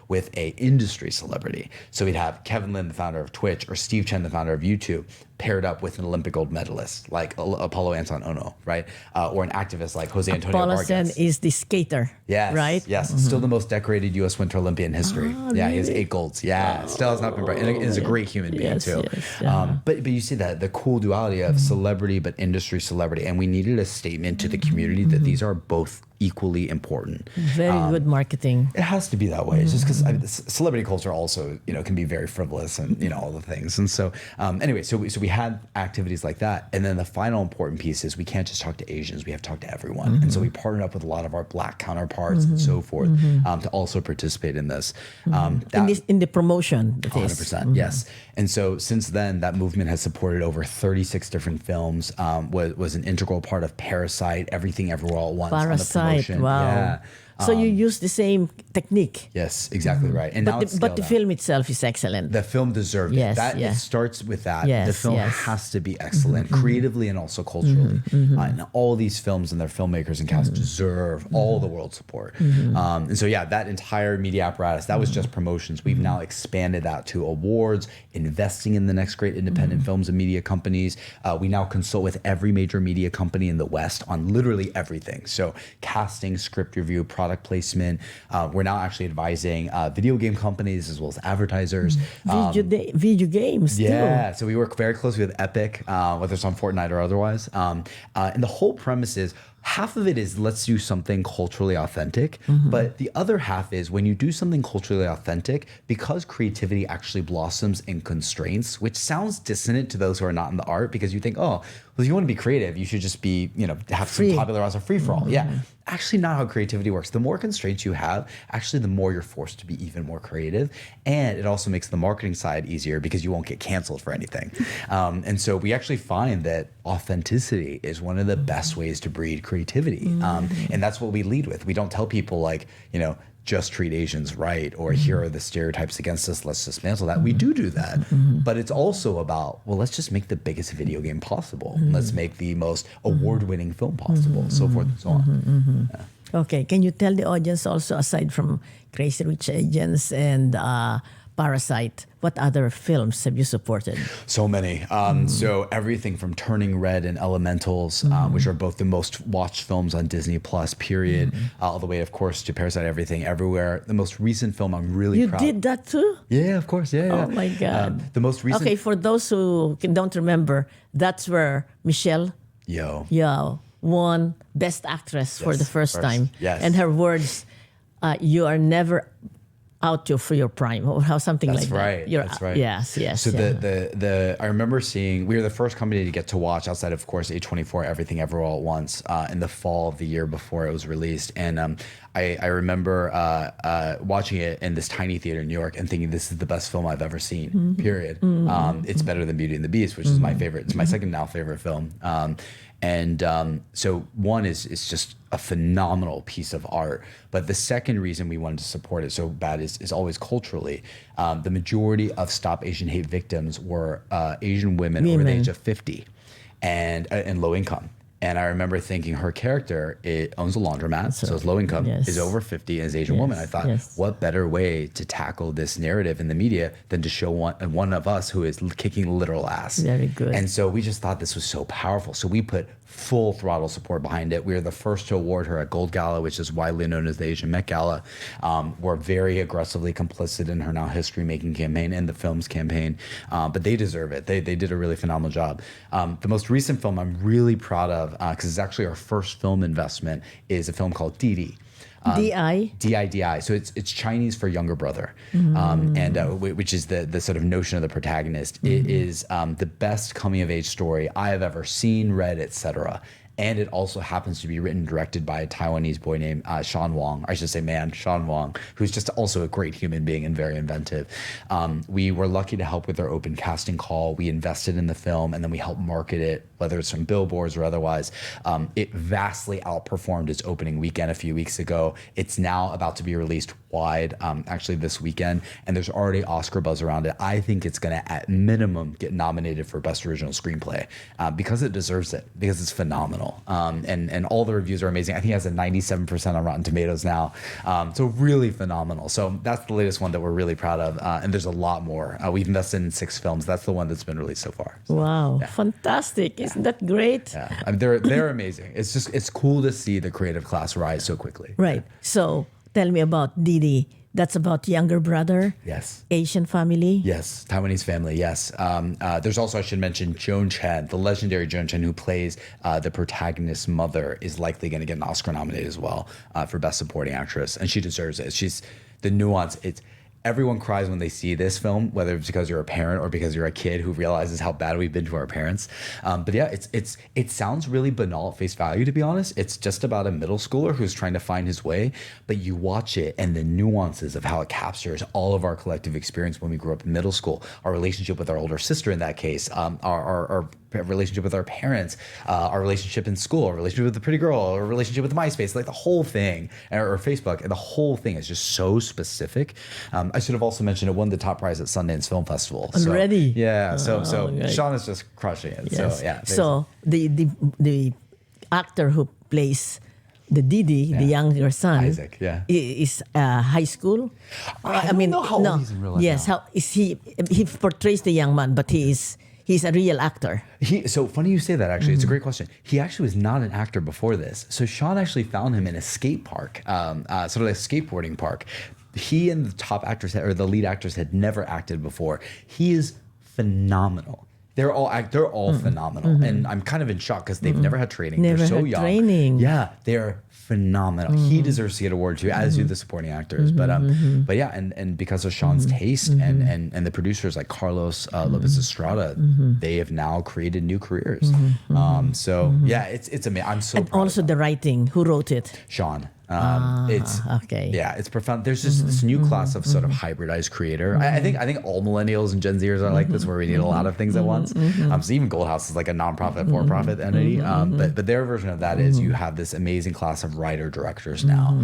with a industry celebrity. So we'd have Kevin Lin, the founder of Twitch, or Steve Chen, the founder of YouTube, paired up with an Olympic gold medalist like Apollo Anton Ono, right? Or an activist like Jose Antonio Vargas. Vargas. Apollo is the skater, yes, right? Yes, still the most decorated U.S. Winter Olympian in history. Yeah, he has 8 golds. Yeah, still has not been bright. And is a great human being too. But you see that the cool duality of celebrity but industry celebrity, and we needed a statement to the community that these are both equally important. Very good marketing. It has to be that way. It's just because celebrity culture also, can be very frivolous and all the things. And so anyway, so we had activities like that. And then the final important piece is we can't just talk to Asians. We have to talk to everyone. And so we partnered up with a lot of our black counterparts and so forth to also participate in this. In the promotion. 100%, yes. And so since then, that movement has supported over 36 different films, was an integral part of Parasite, Everything Everywhere All at Once. Parasite, on the wow. Yeah. So you use the same technique. Yes, exactly right. And But the film itself is excellent. The film deserved it. It starts with that. The film has to be excellent, creatively and also culturally. And all these films and their filmmakers and cast deserve all the world support. And so, that entire media apparatus, that was just promotions. We've now expanded that to awards, investing in the next great independent films and media companies. We now consult with every major media company in the West on literally everything. So casting, script review, product placement. We're now actually advising video game companies as well as advertisers. Video games too. Yeah, so we work very closely with Epic, whether it's on Fortnite or otherwise. And the whole premise is, half of it is let's do something culturally authentic, but the other half is when you do something culturally authentic, because creativity actually blossoms in constraints, which sounds dissonant to those who are not in the art, because you think, oh, well, if you want to be creative, you should just be, have some popular as a free-for-all. Yeah. Actually not how creativity works. The more constraints you have, actually the more you're forced to be even more creative. And it also makes the marketing side easier because you won't get canceled for anything. And so we actually find that authenticity is one of the best ways to breed creativity. And that's what we lead with. We don't tell people like, just treat Asians right, or here are the stereotypes against us, let's dismantle that. We do that. But it's also about, well, let's just make the biggest video game possible. Let's make the most award-winning film possible, so forth and so on. Okay, can you tell the audience also, aside from Crazy Rich Asians and Parasite, what other films have you supported? So many. So everything from Turning Red and Elementals, which are both the most watched films on Disney Plus, period, all the way, of course, to Parasite, Everything Everywhere. The most recent film I'm really proud. You did that too? Yeah, of course. Yeah. Oh my God. The most recent. Okay, for those who don't remember, that's where Michelle Yeoh won Best Actress for the first time. Yes. And her words, you are never out for your prime or how something That's like right. that. You're, That's right. Yes. So yeah. I remember seeing, we were the first company to get to watch outside of course A24 Everything Everywhere All at Once in the fall of the year before it was released, and I remember watching it in this tiny theater in New York and thinking this is the best film I've ever seen. Period. It's better than Beauty and the Beast, which is my favorite. It's my second now favorite film. So one is just a phenomenal piece of art. But the second reason we wanted to support it so bad is always culturally. The majority of Stop Asian Hate victims were Asian women over the age of 50 and low income. And I remember thinking her character, it owns a laundromat, so it's low income, is over 50, and is an Asian woman. I thought, what better way to tackle this narrative in the media than to show one of us who is kicking literal ass. Very good. And so we just thought this was so powerful. So we put full throttle support behind it. We were the first to award her a Gold Gala, which is widely known as the Asian Met Gala. We're very aggressively complicit in her Now History Making campaign and the film's campaign, but they deserve it. They did a really phenomenal job. The most recent film I'm really proud of, because it's actually our first film investment, is a film called Didi. D.I.? D.I.D.I. So it's Chinese for younger brother, and which is the sort of notion of the protagonist. It is the best coming of age story I have ever seen, read, etc. And it also happens to be written and directed by a Taiwanese boy named Sean Wong, or I should say Sean Wong, who's just also a great human being and very inventive. We were lucky to help with their open casting call. We invested in the film, and then we helped market it, whether it's from billboards or otherwise. It vastly outperformed its opening weekend a few weeks ago. It's now about to be released wide, actually this weekend, and there's already Oscar buzz around it. I think it's going to, at minimum, get nominated for Best Original Screenplay because it deserves it, because it's phenomenal. And all the reviews are amazing. I think it has a 97% on Rotten Tomatoes now. So really phenomenal. So that's the latest one that we're really proud of. And there's a lot more. We've invested in 6 films. That's the one that's been released so far. So, wow, fantastic. Isn't that great? Yeah, I mean, they're amazing. It's cool to see the creative class rise so quickly. Right. So tell me about Didi. That's about younger brother. Yes. Asian family. Yes. Taiwanese family. Yes. There's also, I should mention, Joan Chen, the legendary Joan Chen, who plays the protagonist's mother, is likely going to get an Oscar nominated as well for Best Supporting Actress, and she deserves it. She's the nuance. Everyone cries when they see this film, whether it's because you're a parent or because you're a kid who realizes how bad we've been to our parents. But yeah, it sounds really banal at face value, to be honest. It's just about a middle schooler who's trying to find his way. But you watch it and the nuances of how it captures all of our collective experience when we grew up in middle school, our relationship with our older sister in that case, our relationship with our parents, our relationship in school, our relationship with the pretty girl, our relationship with MySpace, like the whole thing, or Facebook, and the whole thing is just so specific. I should have also mentioned it won the top prize at Sundance Film Festival. Already? So, yeah. So right. Sean is just crushing it. Yes. So yeah. So the actor who plays the Didi, the younger son, Isaac, is high school. I don't know how old he's in real life. Yes, now. how is he? He portrays the young man, but he's a real actor. So funny you say that, actually. It's a great question. He actually was not an actor before this. So Sean actually found him in a skate park, sort of like a skateboarding park. He and the top actors, or the lead actors, had never acted before. He is phenomenal. They're all phenomenal. And I'm kind of in shock because they've never had training. They're so young. Training. Yeah, they're phenomenal. He deserves to get award too, as do the supporting actors. But yeah, and because of Sean's taste and the producers like Carlos Lopez Estrada, they have now created new careers. So yeah, it's amazing. I'm so And proud also of the writing. Who wrote it? Sean. Okay. Yeah, it's profound. There's just this new class of sort of hybridized creator. I think all millennials and Gen Zers are like this, where we need a lot of things at once. So even Goldhouse is like a nonprofit, for-profit entity. But their version of that is you have this amazing class of writer directors now.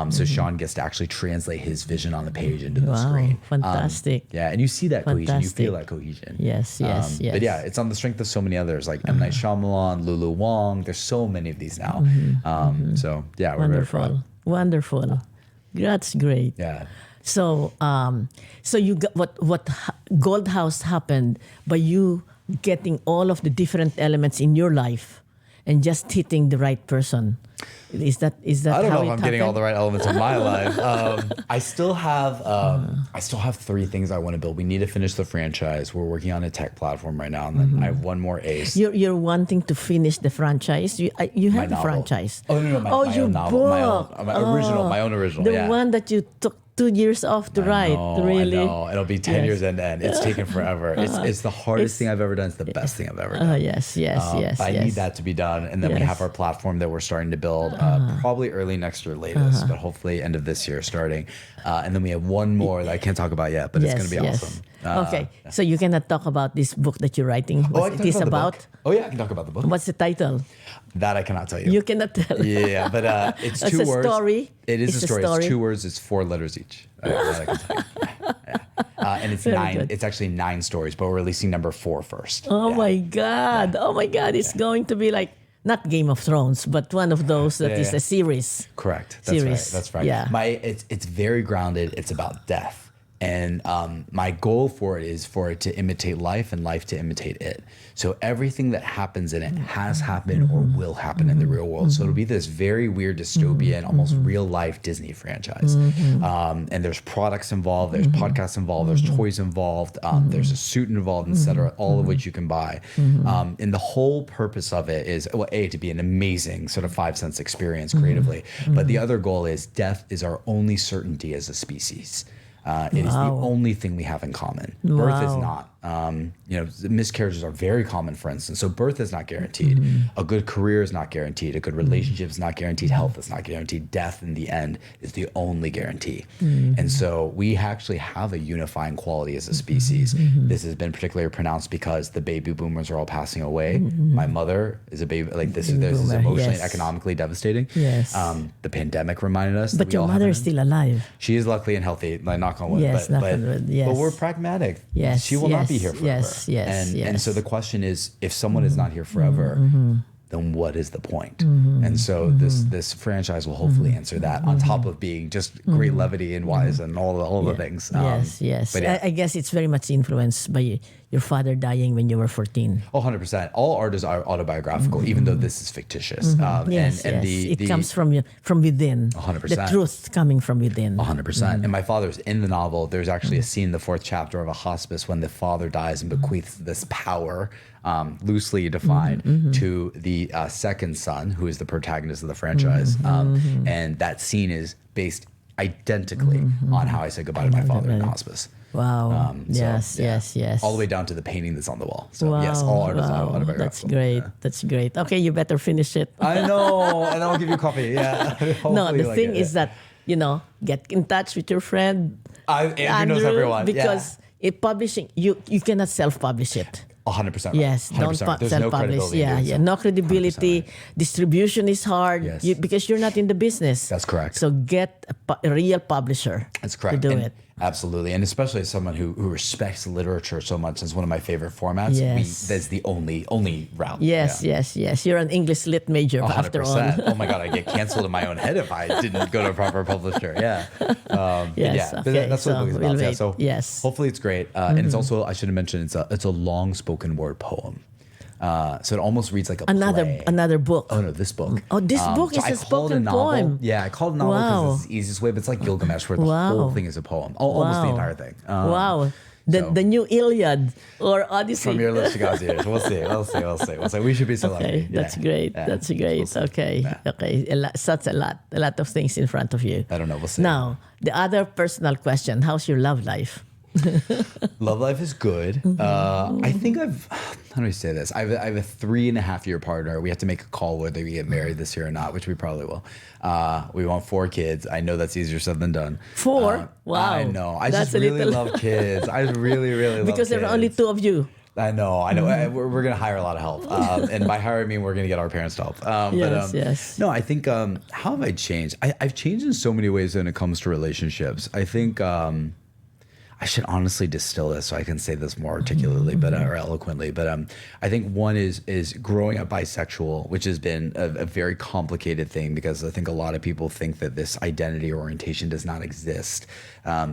So Sean gets to actually translate his vision on the page into the screen. Fantastic. Yeah, and you see that cohesion. You feel that cohesion. Yes. But yeah, it's on the strength of so many others like M. Night Shyamalan, Lulu Wong. There's so many of these now. So yeah, we're very proud. Wonderful. That's great. Yeah. So so you got what Gold House happened by you getting all of the different elements in your life and just hitting the right person. Is that I don't how know if I'm getting all the right elements of my life. I still have 3 things I want to build. We need to finish the franchise. We're working on a tech platform right now, and then I have one more ace. You're wanting to finish the franchise. You have the franchise. Oh no, my own novel, my own original. The one that you 2 years off to write. Really? I know. It'll be 10 years end to end. It's taken forever. It's the hardest thing I've ever done. It's the best thing I've ever done. Yes. But I need that to be done. And then we have our platform that we're starting to build probably early next year latest, but hopefully end of this year starting. And then we have one more that I can't talk about yet, but it's going to be awesome. Okay, so you cannot talk about this book that you're writing. What it is about? Oh yeah, I can talk about the book. What's the title? That I cannot tell you. You cannot tell. Yeah, but it's two words. It's a story. It is a story. It's 2 words. It's 4 letters each. That I can tell you. Yeah. And it's Very 9. good. It's actually 9 stories, but we're releasing number 4 first. Oh my God! Oh my God! It's going to be like not Game of Thrones, but one of those that is a series. Correct. Series. That's right. Yeah. It's very grounded. It's about death. And my goal for it is for it to imitate life and life to imitate it. So everything that happens in it has happened or will happen in the real world. So it'll be this very weird dystopian, almost real life Disney franchise. And there's products involved, there's podcasts involved, there's toys involved, there's a suit involved, etc. All of which you can buy. And the whole purpose of it is, well, A, to be an amazing sort of 5-sense experience creatively. But the other goal is death is our only certainty as a species. It is the only thing we have in common. Birth is not. Miscarriages are very common, for instance. So birth is not guaranteed. A good career is not guaranteed. A good relationship is not guaranteed. Health is not guaranteed. Death, in the end, is the only guarantee. And so we actually have a unifying quality as a species. This has been particularly pronounced because the baby boomers are all passing away. My mother is a baby. Like this is emotionally and economically devastating. Yes. The pandemic reminded us. But your mother is still alive. She is luckily and healthy. Like knock on wood. Yes, but we're pragmatic. Yes, she will not be here forever. And so the question is, if someone is not here forever, then what is the point? And so this franchise will hopefully answer that. On top of being just great levity and wise and all the things. Yes. But I guess it's very much influenced by your father dying when you were 14. 100%. All art is autobiographical, even though this is fictitious. It comes from within. 100%. The truth coming from within. 100%. And my father's in the novel. There's actually a scene in the 4th chapter of a hospice when the father dies and bequeaths this power, loosely defined, to the second son, who is the protagonist of the franchise. And that scene is based identically on how I said goodbye to my father in the hospise. Wow. Yes. All the way down to the painting that's on the wall. So yes, all art is autobiographical. That's great. That's great. Okay, you better finish it. I know, and I'll give you coffee. Yeah. No, the thing is that, get in touch with your friend Andrew knows everyone. Because publishing, you cannot self-publish it. 100% right. Yes, 100%. don't There's self-publish. no credibility. No credibility. 100%. Distribution is hard because you're not in the business. That's correct. So get a real publisher. That's correct. To do it. Absolutely. And especially as someone who respects literature so much, it's one of my favorite formats. That's the only route. Yes. You're an English lit major 100%. After all. Oh my God, I'd get canceled in my own head if I didn't go to a proper publisher. Yeah. That's what the book is about. So hopefully it's great. And it's also, I should have mentioned, it's a long spoken word poem. So it almost reads like a play. Another book. Oh no, this book. Oh, this book is a spoken poem. Yeah, I call it a novel because it's the easiest way, but it's like Gilgamesh, where the whole thing is a poem. Almost the entire thing. The new Iliad or Odyssey. From your lips to God's ears. We'll see. We should be so lucky. That's great. That's great. Okay. A lot of things in front of you. I don't know. We'll see. Now, the other personal question: how's your love life? Love life is good. I think how do I say this? I have a 3.5-year partner. We have to make a call whether we get married this year or not, which we probably will. We want 4 kids. I know that's easier said than done. 4? Wow. I know. I just really love kids. I really love kids. Because there are only 2 of you. I know. We're going to hire a lot of help. And by hiring me, we're going to get our parents to help. Yes. No, I think, how have I changed? I've changed in so many ways when it comes to relationships. I think, I should honestly distill this so I can say this more articulately, or eloquently. But I think one is growing up bisexual, which has been a very complicated thing because I think a lot of people think that this identity or orientation does not exist.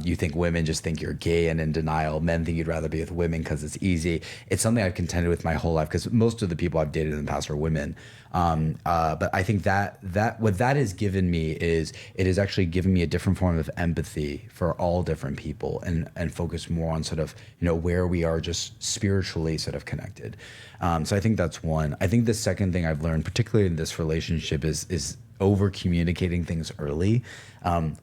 You think women just think you're gay and in denial. Men think you'd rather be with women because it's easy. It's something I've contended with my whole life because most of the people I've dated in the past are women. But I think that what that has given me is it has actually given me a different form of empathy for all different people and focus more on sort of, where we are just spiritually sort of connected. So I think that's one. I think the second thing I've learned, particularly in this relationship, is over communicating things early.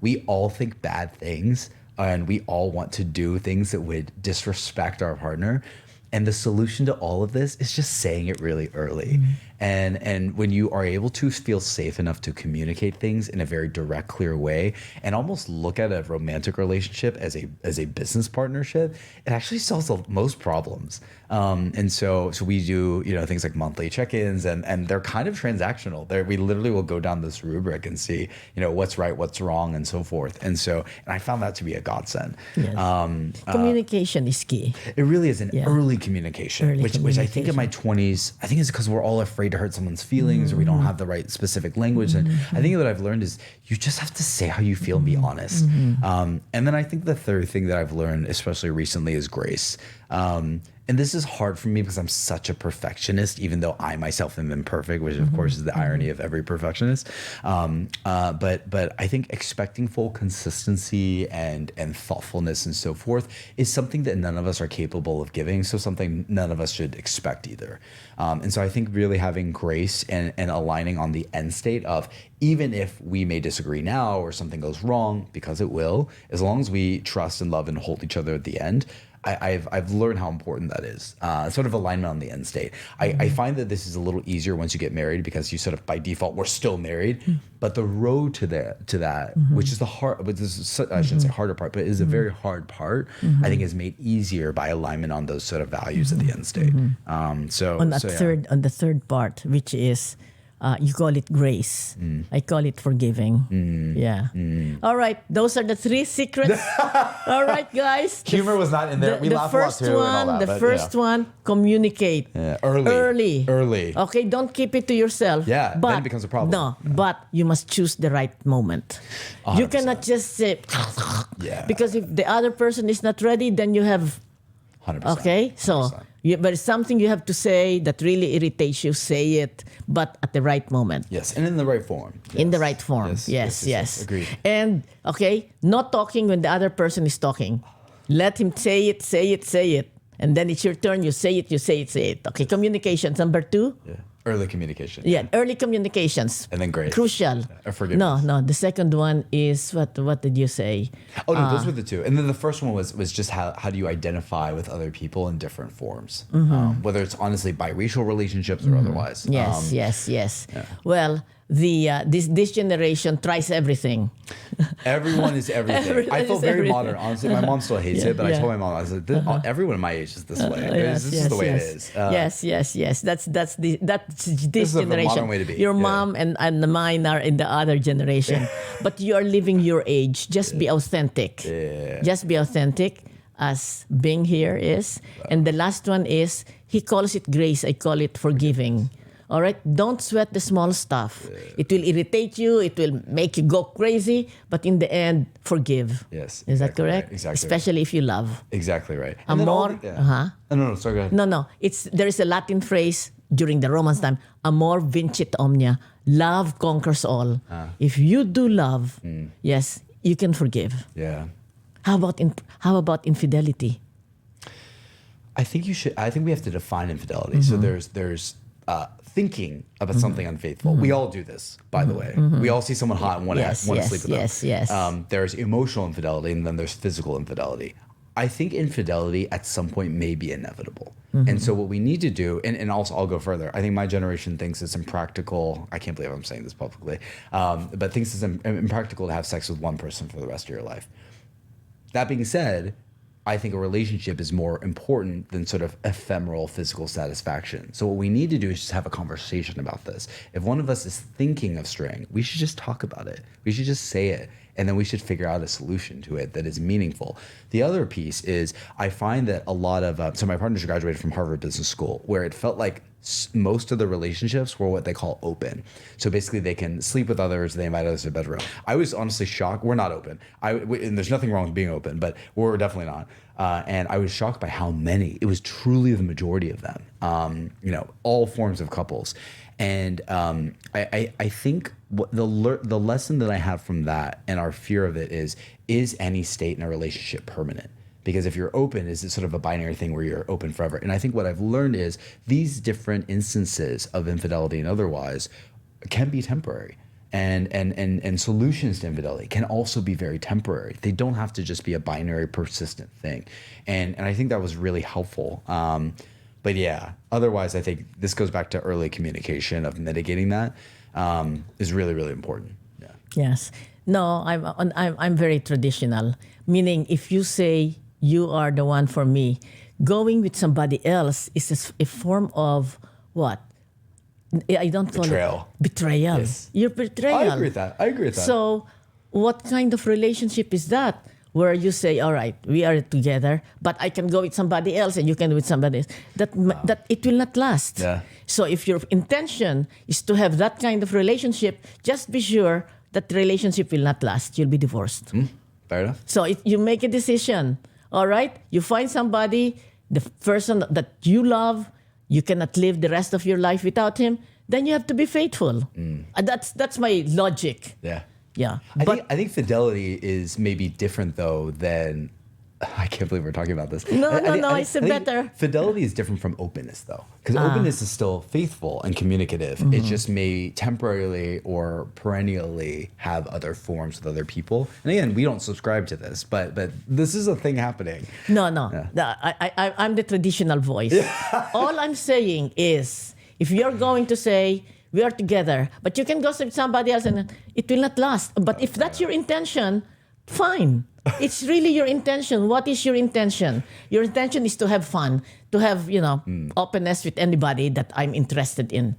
We all think bad things, and we all want to do things that would disrespect our partner. And the solution to all of this is just saying it really early. And when you are able to feel safe enough to communicate things in a very direct, clear way, and almost look at a romantic relationship as a business partnership, it actually solves most problems. And so we do, things like monthly check-ins, and they're kind of transactional. We literally will go down this rubric and see, what's right, what's wrong, and so forth. And I found that to be a godsend. Yes. Communication is key. It really is an early communication, which I think in my 20s, I think it's because we're all afraid to hurt someone's feelings, or we don't have the right specific language. And I think what I've learned is you just have to say how you feel and be honest. And then I think the third thing that I've learned, especially recently, is grace. And this is hard for me because I'm such a perfectionist, even though I myself am imperfect, which of course is the irony of every perfectionist. But I think expecting full consistency and thoughtfulness and so forth is something that none of us are capable of giving. So something none of us should expect either. And so I think really having grace and aligning on the end state of, even if we may disagree now or something goes wrong, because it will, as long as we trust and love and hold each other at the end, I've learned how important that is. Sort of alignment on the end state. I find that this is a little easier once you get married, because you sort of by default, we're still married. But the road to that, which is the hard, but this is, I shouldn't say harder part, but it is a very hard part. I think is made easier by alignment on those sort of values at the end state. On the third part, which is. You call it grace. I call it forgiving. All right. Those are the 3 secrets. All right, guys. Humor was not in there. We laughed a lot too and all that. The first one, communicate. Early. Okay, don't keep it to yourself. Yeah, then it becomes a problem. No, but you must choose the right moment. 100%. You cannot just say, because if the other person is not ready, then you have... 100%. Okay, so... 100%. But it's something you have to say that really irritates you, say it, but at the right moment. Yes, and in the right form. Yes. In the right form. Yes. Agreed. And, not talking when the other person is talking. Let him say it. And then it's your turn, you say it. Okay, communications. Number 2? Yeah. Early communication. Yeah, early communications. And then grace. Crucial. Forgiveness. No. The second one is, what did you say? Oh, no, those were the 2. And then the first one was just how do you identify with other people in different forms, whether it's honestly biracial relationships or otherwise. Yes. Yeah. Well, this generation tries everything. Everyone is everything. I feel very modern, honestly. My mom still hates it, but I told my mom, I was like, everyone my age is this way. This is the way it is. Yes. That's this generation. A modern way to be. Your mom and mine are in the other generation. But you are living your age. Just be authentic. Just be authentic, as Bing here is. And the last one is, he calls it grace, I call it forgiving. All right? Don't sweat the small stuff. It will irritate you. It will make you go crazy. But in the end, forgive. Yes. Is that correct? Right. Exactly. Especially if you love. Exactly right. Amor. No, sorry, go ahead. No. There is a Latin phrase during the Romance time. Amor vincit omnia. Love conquers all. If you do love, yes, you can forgive. Yeah. How about infidelity? I think we have to define infidelity. So there's thinking about something unfaithful. We all do this, by the way. We all see someone hot and want to sleep with them. Yes. There's emotional infidelity, and then there's physical infidelity. I think infidelity at some point may be inevitable. And so what we need to do, and also I'll go further, I think my generation thinks it's impractical, I can't believe I'm saying this publicly, but thinks it's impractical to have sex with one person for the rest of your life. That being said, I think a relationship is more important than sort of ephemeral physical satisfaction. So what we need to do is just have a conversation about this. If one of us is thinking of straying, we should just talk about it. We should just say it. And then we should figure out a solution to it that is meaningful. The other piece is I find that a lot of, so my partner graduated from Harvard Business School, where it felt like most of the relationships were what they call open. So basically they can sleep with others, they invite others to the bedroom. I was honestly shocked. We're not open. And there's nothing wrong with being open, but we're definitely not. And I was shocked by how many. It was truly the majority of them, all forms of couples. And I think the lesson that I have from that and our fear of it is any state in a relationship permanent? Because if you're open, is it sort of a binary thing where you're open forever? And I think what I've learned is these different instances of infidelity and otherwise can be temporary. and solutions to infidelity can also be very temporary. They don't have to just be a binary, persistent thing. And I think that was really helpful. But yeah, otherwise, I think this goes back to early communication of mitigating that is really, really important. Yeah. Yes. No, I'm very traditional. Meaning, if you say you are the one for me, going with somebody else is a form of what? I don't call Betrayal. it betrayal. Yes. You're betrayal. I agree with that. So, what kind of relationship is that? Where you say, all right, we are together, but I can go with somebody else and you can with somebody else. That it will not last. Yeah. So if your intention is to have that kind of relationship, just be sure that the relationship will not last. You'll be divorced. Fair enough. So you make a decision, all right? You find somebody, the person that you love, you cannot live the rest of your life without him, then you have to be faithful. That's my logic. Yeah. Yeah. I think fidelity is maybe different though than I can't believe we're talking about this. No, I it's think better. Fidelity is different from openness though. Because openness is still faithful and communicative. It just may temporarily or perennially have other forms with other people. And again, we don't subscribe to this, but this is a thing happening. No. Yeah. I'm the traditional voice. All I'm saying is, if you're going to say, we are together, but you can go with somebody else and it will not last. But if that's your intention, fine. It's really your intention. What is your intention? Your intention is to have fun, to have, openness with anybody that I'm interested in.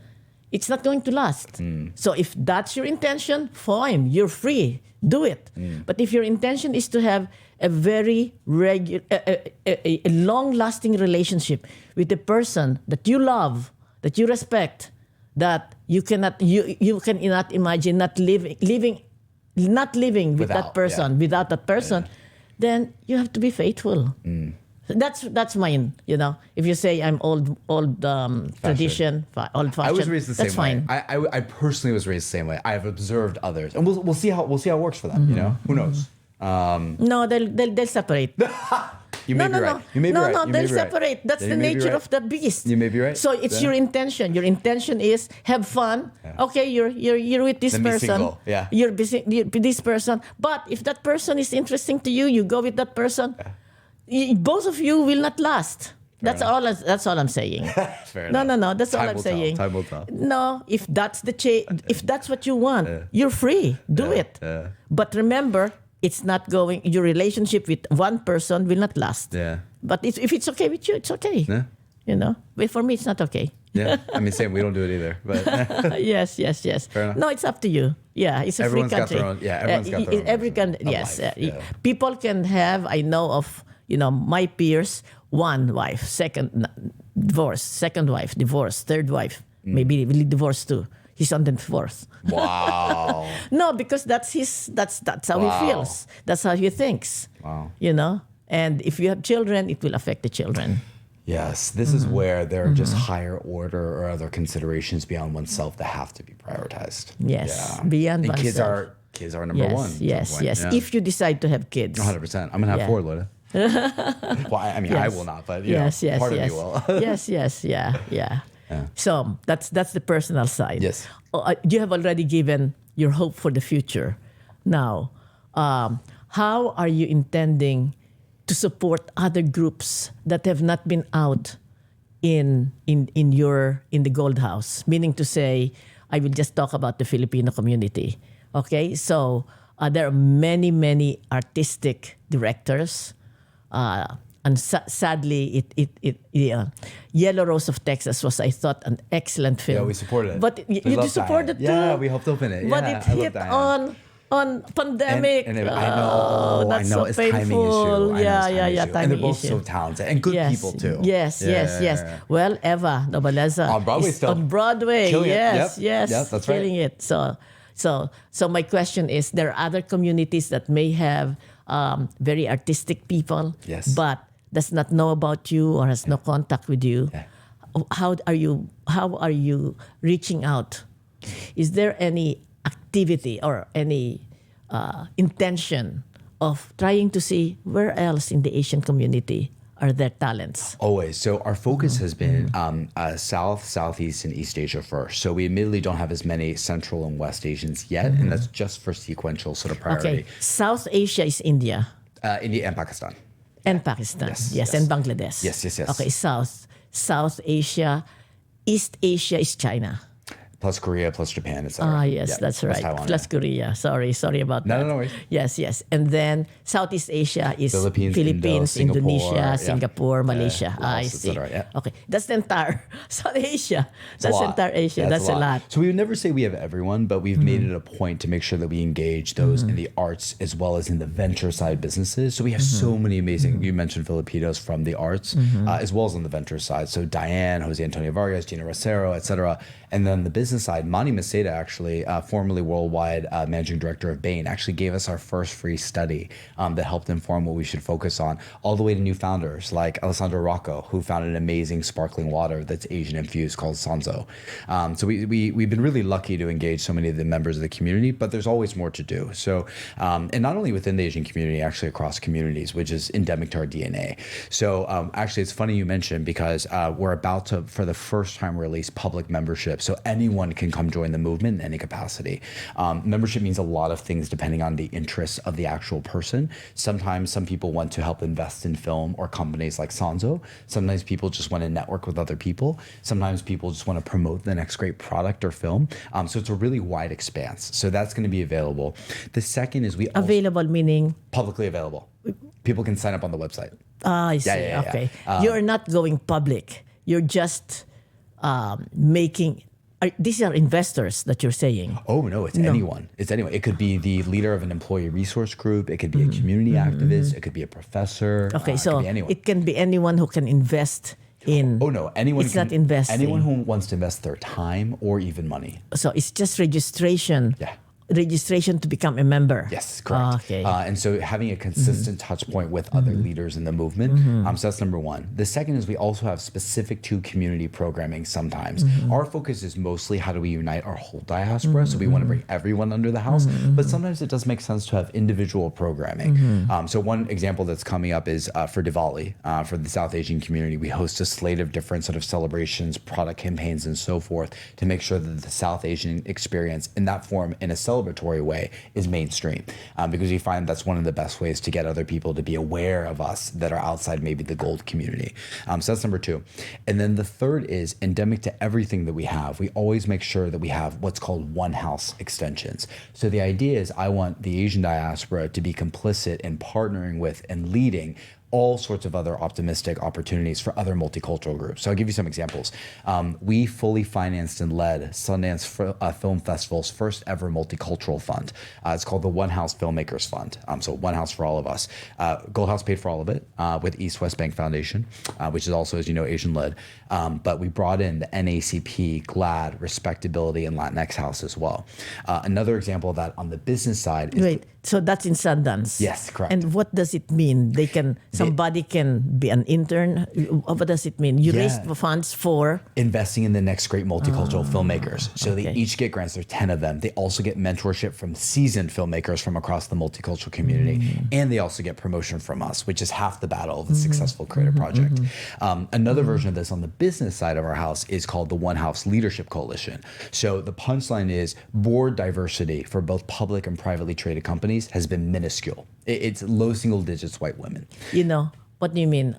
It's not going to last. So if that's your intention, fine, you're free. Do it. But if your intention is to have a very a long-lasting relationship with a person that you love, that you respect, that you cannot imagine not living with that person, without that person, then you have to be faithful. That's mine. If you say I'm old tradition, old fashioned, I was raised the same that's way. fine. I personally was raised the same way. I have observed others, and we'll see how it works for them. Who knows? No, they'll separate. You may be right. You may be right. No, You may they'll be right. separate. That's Yeah, the you may be nature right. of the beast. You may be right. So it's Yeah. your intention. Your intention is have fun. Yeah. Okay, you're with this Then be person. single. Yeah. You're with this person. But if that person is interesting to you, you go with that person. Both of you will not last. That's all I'm saying. Fair No. enough. That's all I'm saying. Time will tell. No, if that's if that's what you want, you're free. Do it. Yeah. But remember, it's not going. Your relationship with one person will not last. Yeah. But if it's okay with you, it's okay. Yeah. But for me, it's not okay. Yeah. I mean, same. We don't do it either. But Yes. Fair enough. No, it's up to you. Yeah, it's a Everyone's free got country. their own- yeah, everyone's got their own Every version country. of Yes, life, yeah. people can have. I know of my peers. One wife, second divorce, second wife, divorce, third wife, maybe really divorced too. He's on the fourth. wow. No, because that's how he feels. That's how he thinks. Wow. And if you have children, it will affect the children. Yes, this is where there are just higher order or other considerations beyond oneself that have to be prioritized. Yes, Yeah. beyond and oneself. kids are number one. at some Yes. point. Yeah. If you decide to have kids. 100%. I'm gonna have 4, Loida. Well, I mean, I Yes. will not, but yes, part of me will. yes, yeah. So that's the personal side. Yes. You have already given your hope for the future. Now, how are you intending to support other groups that have not been out in the Gold House? Meaning to say, I will just talk about the Filipino community. Okay, so there are many artistic directors. And sadly, Yellow Rose of Texas was, I thought, an excellent film. Yeah, we supported it. But We you love supported Diane. too. Yeah, we helped open it. But Yeah, it I love hit Diane. on pandemic. And I That's know so it's painful. timing issue. Yeah, timing timing And they're both issue. so talented and good people too. Yes. Yeah. Well, Eva Nobaleza On Broadway is still. on Broadway. Killing it. Yes, Yep, that's right. killing it. So my question is: there are other communities that may have very artistic people, Yes. but does not know about you or has no contact with you. Yeah. How are you reaching out? Is there any activity or any intention of trying to see where else in the Asian community are their talents? Always. So our focus has been South, Southeast, and East Asia first. So we admittedly don't have as many Central and West Asians yet, and that's just for sequential sort of priority. Okay, South Asia is India India and Pakistan. and Pakistan. Yes. And Bangladesh. Yes. Okay, South Asia, East Asia is China. Plus Korea, plus Japan, etc. Yes, Yeah, that's plus right. Taiwan, Plus Korea. Sorry about that. No worries. Yes. And then Southeast Asia is Philippines, Indonesia, Singapore, Singapore, Malaysia. I Laos, see. etc., yeah. Okay, that's the entire South Asia. It's a lot. Entire Asia. Yeah, that's a lot. So we would never say we have everyone, but we've made it a point to make sure that we engage those in the arts as well as in the venture side businesses. So we have so many amazing, you mentioned Filipinos from the arts, as well as on the venture side. So Diane, Jose Antonio Vargas, Gina Rosero, etc. And then the business side, Mani Maceda, actually, formerly worldwide managing director of Bain, actually gave us our first free study that helped inform what we should focus on, all the way to new founders like Alessandro Rocco, who founded an amazing sparkling water that's Asian infused called Sanzo. So we've been really lucky to engage so many of the members of the community, but there's always more to do. So, and not only within the Asian community, actually across communities, which is endemic to our DNA. So actually, it's funny you mentioned because we're about to, for the first time, release public membership. So anyone can come join the movement in any capacity. Membership means a lot of things depending on the interests of the actual person. Sometimes some people want to help invest in film or companies like Sanzo. Sometimes people just want to network with other people. Sometimes people just want to promote the next great product or film. So it's a really wide expanse. So that's going to be available. The second is Available meaning? Publicly available. People can sign up on the website. I see. Yeah. Okay. You're not going public. You're just making... These are investors that you're saying. Oh, no, it's anyone. It's anyone. It could be the leader of an employee resource group. It could be a community activist. It could be a professor. Okay, it so could be anyone. it can be anyone who can invest in... Oh, no. Anyone It's not investing. Anyone who wants to invest their time or even money. So it's just registration. Yeah. Registration to become a member. Yes, correct. Okay. And so having a consistent touch point with other leaders in the movement. So that's number one. The second is we also have specific to community programming sometimes. Our focus is mostly how do we unite our whole diaspora. So we want to bring everyone under the house. But sometimes it does make sense to have individual programming. So one example that's coming up is for Diwali, for the South Asian community. We host a slate of different sort of celebrations, product campaigns, and so forth to make sure that the South Asian experience in that form, in a celebratory way, is mainstream, because we find that's one of the best ways to get other people to be aware of us that are outside maybe the gold community. So that's number two. And then the third is endemic to everything that we have. We always make sure that we have what's called one house extensions. So the idea is I want the Asian diaspora to be complicit in partnering with and leading all sorts of other optimistic opportunities for other multicultural groups. So I'll give you some examples. We fully financed and led Sundance Film Festival's first ever multicultural fund. It's called the One House Filmmakers Fund. So One House for all of us. Gold House paid for all of it with East West Bank Foundation, which is also, as you know, Asian led. But we brought in the NACP, GLAD, Respectability, and Latinx House as well. Another example of that on the business side is so that's in Sundance. Yes, correct. And what does it mean? Somebody can be an intern. What does it mean? You raise funds for investing in the next great multicultural filmmakers. So they each get grants. There are 10 of them. They also get mentorship from seasoned filmmakers from across the multicultural community, and they also get promotion from us, which is half the battle of a successful creative project. Another version of this on the business side of our house is called the One House Leadership Coalition. So the punchline is board diversity for both public and privately traded companies has been minuscule. It's low single digits white women. You know, what do you mean?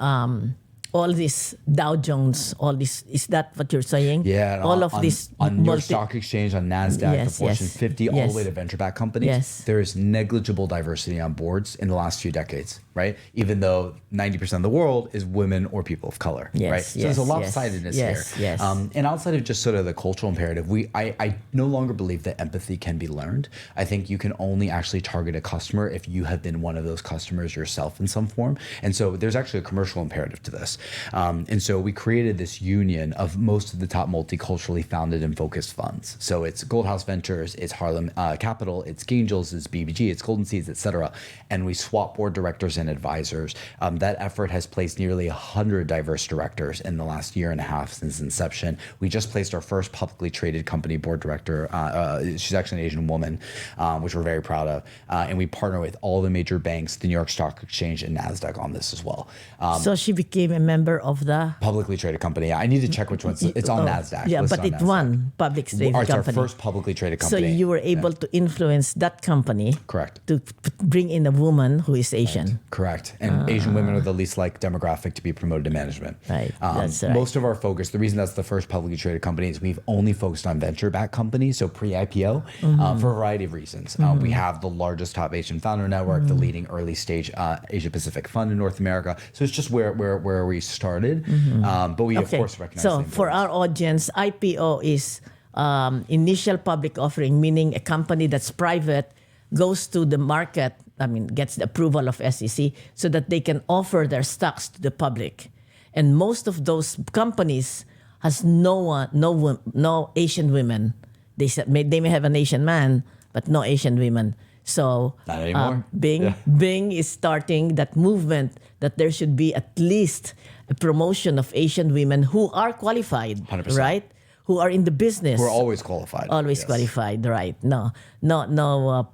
All this Dow Jones, all this, is that what you're saying? Yeah. All of this on New York Stock Exchange, on NASDAQ, the Fortune 50, all the way to venture-backed companies. There is negligible diversity on boards in the last few decades, right? Even though 90% of the world is women or people of color, right? So there's a lopsidedness here. And outside of just sort of the cultural imperative, I no longer believe that empathy can be learned. I think you can only actually target a customer if you have been one of those customers yourself in some form. And so there's actually a commercial imperative to this. And so we created this union of most of the top multiculturally founded and focused funds. So it's Gold House Ventures, it's Harlem Capital, it's Angels, it's BBG, it's Golden Seeds, etc. And we swap board directors and advisors. That effort has placed nearly 100 diverse directors in the last year and a half since inception. We just placed our first publicly traded company board director. She's actually an Asian woman, which we're very proud of. And we partner with all the major banks, the New York Stock Exchange and NASDAQ on this as well. So she became a member of the publicly traded company. I need to check which ones. It's on NASDAQ. Yeah, but it's one public traded company. It's our first publicly traded So company. you were able to influence that company. Correct. To bring in a woman who is Asian. Correct. And Asian women are the least liked demographic to be promoted to management. Right. That's right. Most of our focus, the reason that's the first publicly traded company is we've only focused on venture-backed companies, so pre-IPO, for a variety of reasons. We have the largest top Asian founder network, the leading early stage Asia Pacific fund in North America. So it's just where we started. But we of course recognize so for our audience, IPO is initial public offering, meaning a company that's private goes to the market, gets the approval of SEC so that they can offer their stocks to the public. And most of those companies has no Asian women. They may have an Asian man, but no Asian women. So not anymore. Bing is starting that movement that there should be at least a promotion of Asian women who are qualified, 100%. right? Who are in the business. We're always qualified. Always qualified, right? No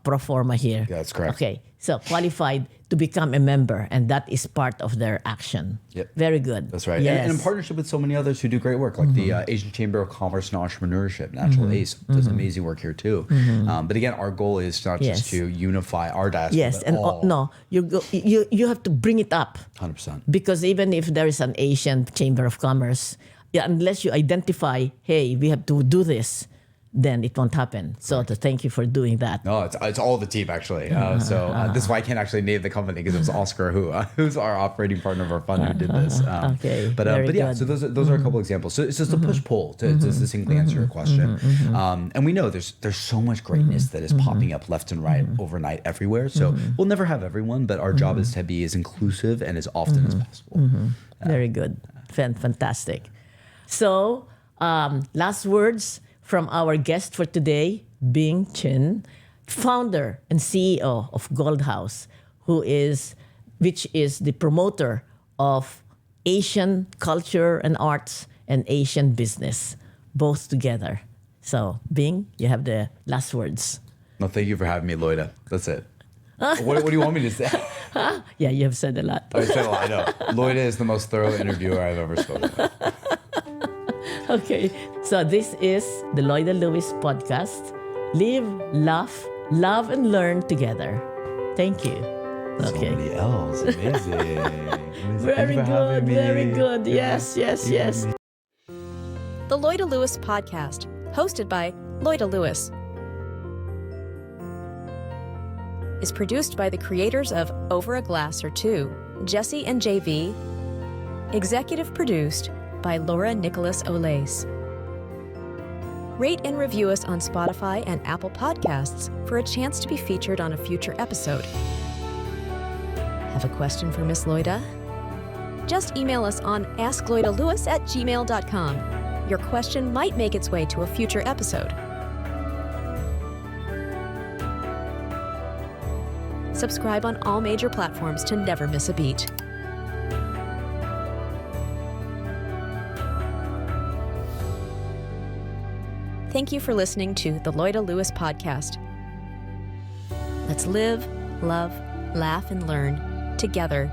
pro forma here. Yeah, that's correct. Okay, so qualified to become a member, and that is part of their action. Yep. Very good. That's right. Yes. And in partnership with so many others who do great work, like the Asian Chamber of Commerce and Entrepreneurship, Natural ACE, does amazing work here too. But again, our goal is not just to unify our diaspora. Yes, and you have to bring it up. 100%. Because even if there is an Asian Chamber of Commerce, unless you identify, hey, we have to do this, then it won't happen. So thank you for doing that. No, it's all the team actually. This is why I can't actually name the company, because it was Oscar who's our operating partner of our fund who did this. Okay, but yeah, so those are a couple examples. So it's just a push-pull to succinctly answer your question. And we know there's so much greatness that is popping up left and right overnight everywhere. So we'll never have everyone, but our job is to be as inclusive and as often as possible. Very good. Fantastic. So last words from our guest for today, Bing Chen, founder and CEO of Gold House, which is the promoter of Asian culture and arts and Asian business, both together. So, Bing, you have the last words. No, thank you for having me, Loida. That's it. What do you want me to say? Yeah, you have said a lot. I said a lot, I know. Loida is the most thorough interviewer I've ever spoken with. Okay, so this is the Loida Lewis podcast. Live, laugh, love, and learn together. Thank you. Okay. Somebody else. Amazing. Very good. Very good. Yes. The Loida Lewis podcast, hosted by Loida Lewis, is produced by the creators of Over a Glass or Two, Jesse and JV. Executive produced by Loida Nicolas Lewis. Rate and review us on Spotify and Apple Podcasts for a chance to be featured on a future episode. Have a question for Miss Loida? Just email us on askloidalewis@gmail.com. Your question might make its way to a future episode. Subscribe on all major platforms to never miss a beat. Thank you for listening to the Loida Lewis podcast. Let's live, love, laugh, and learn together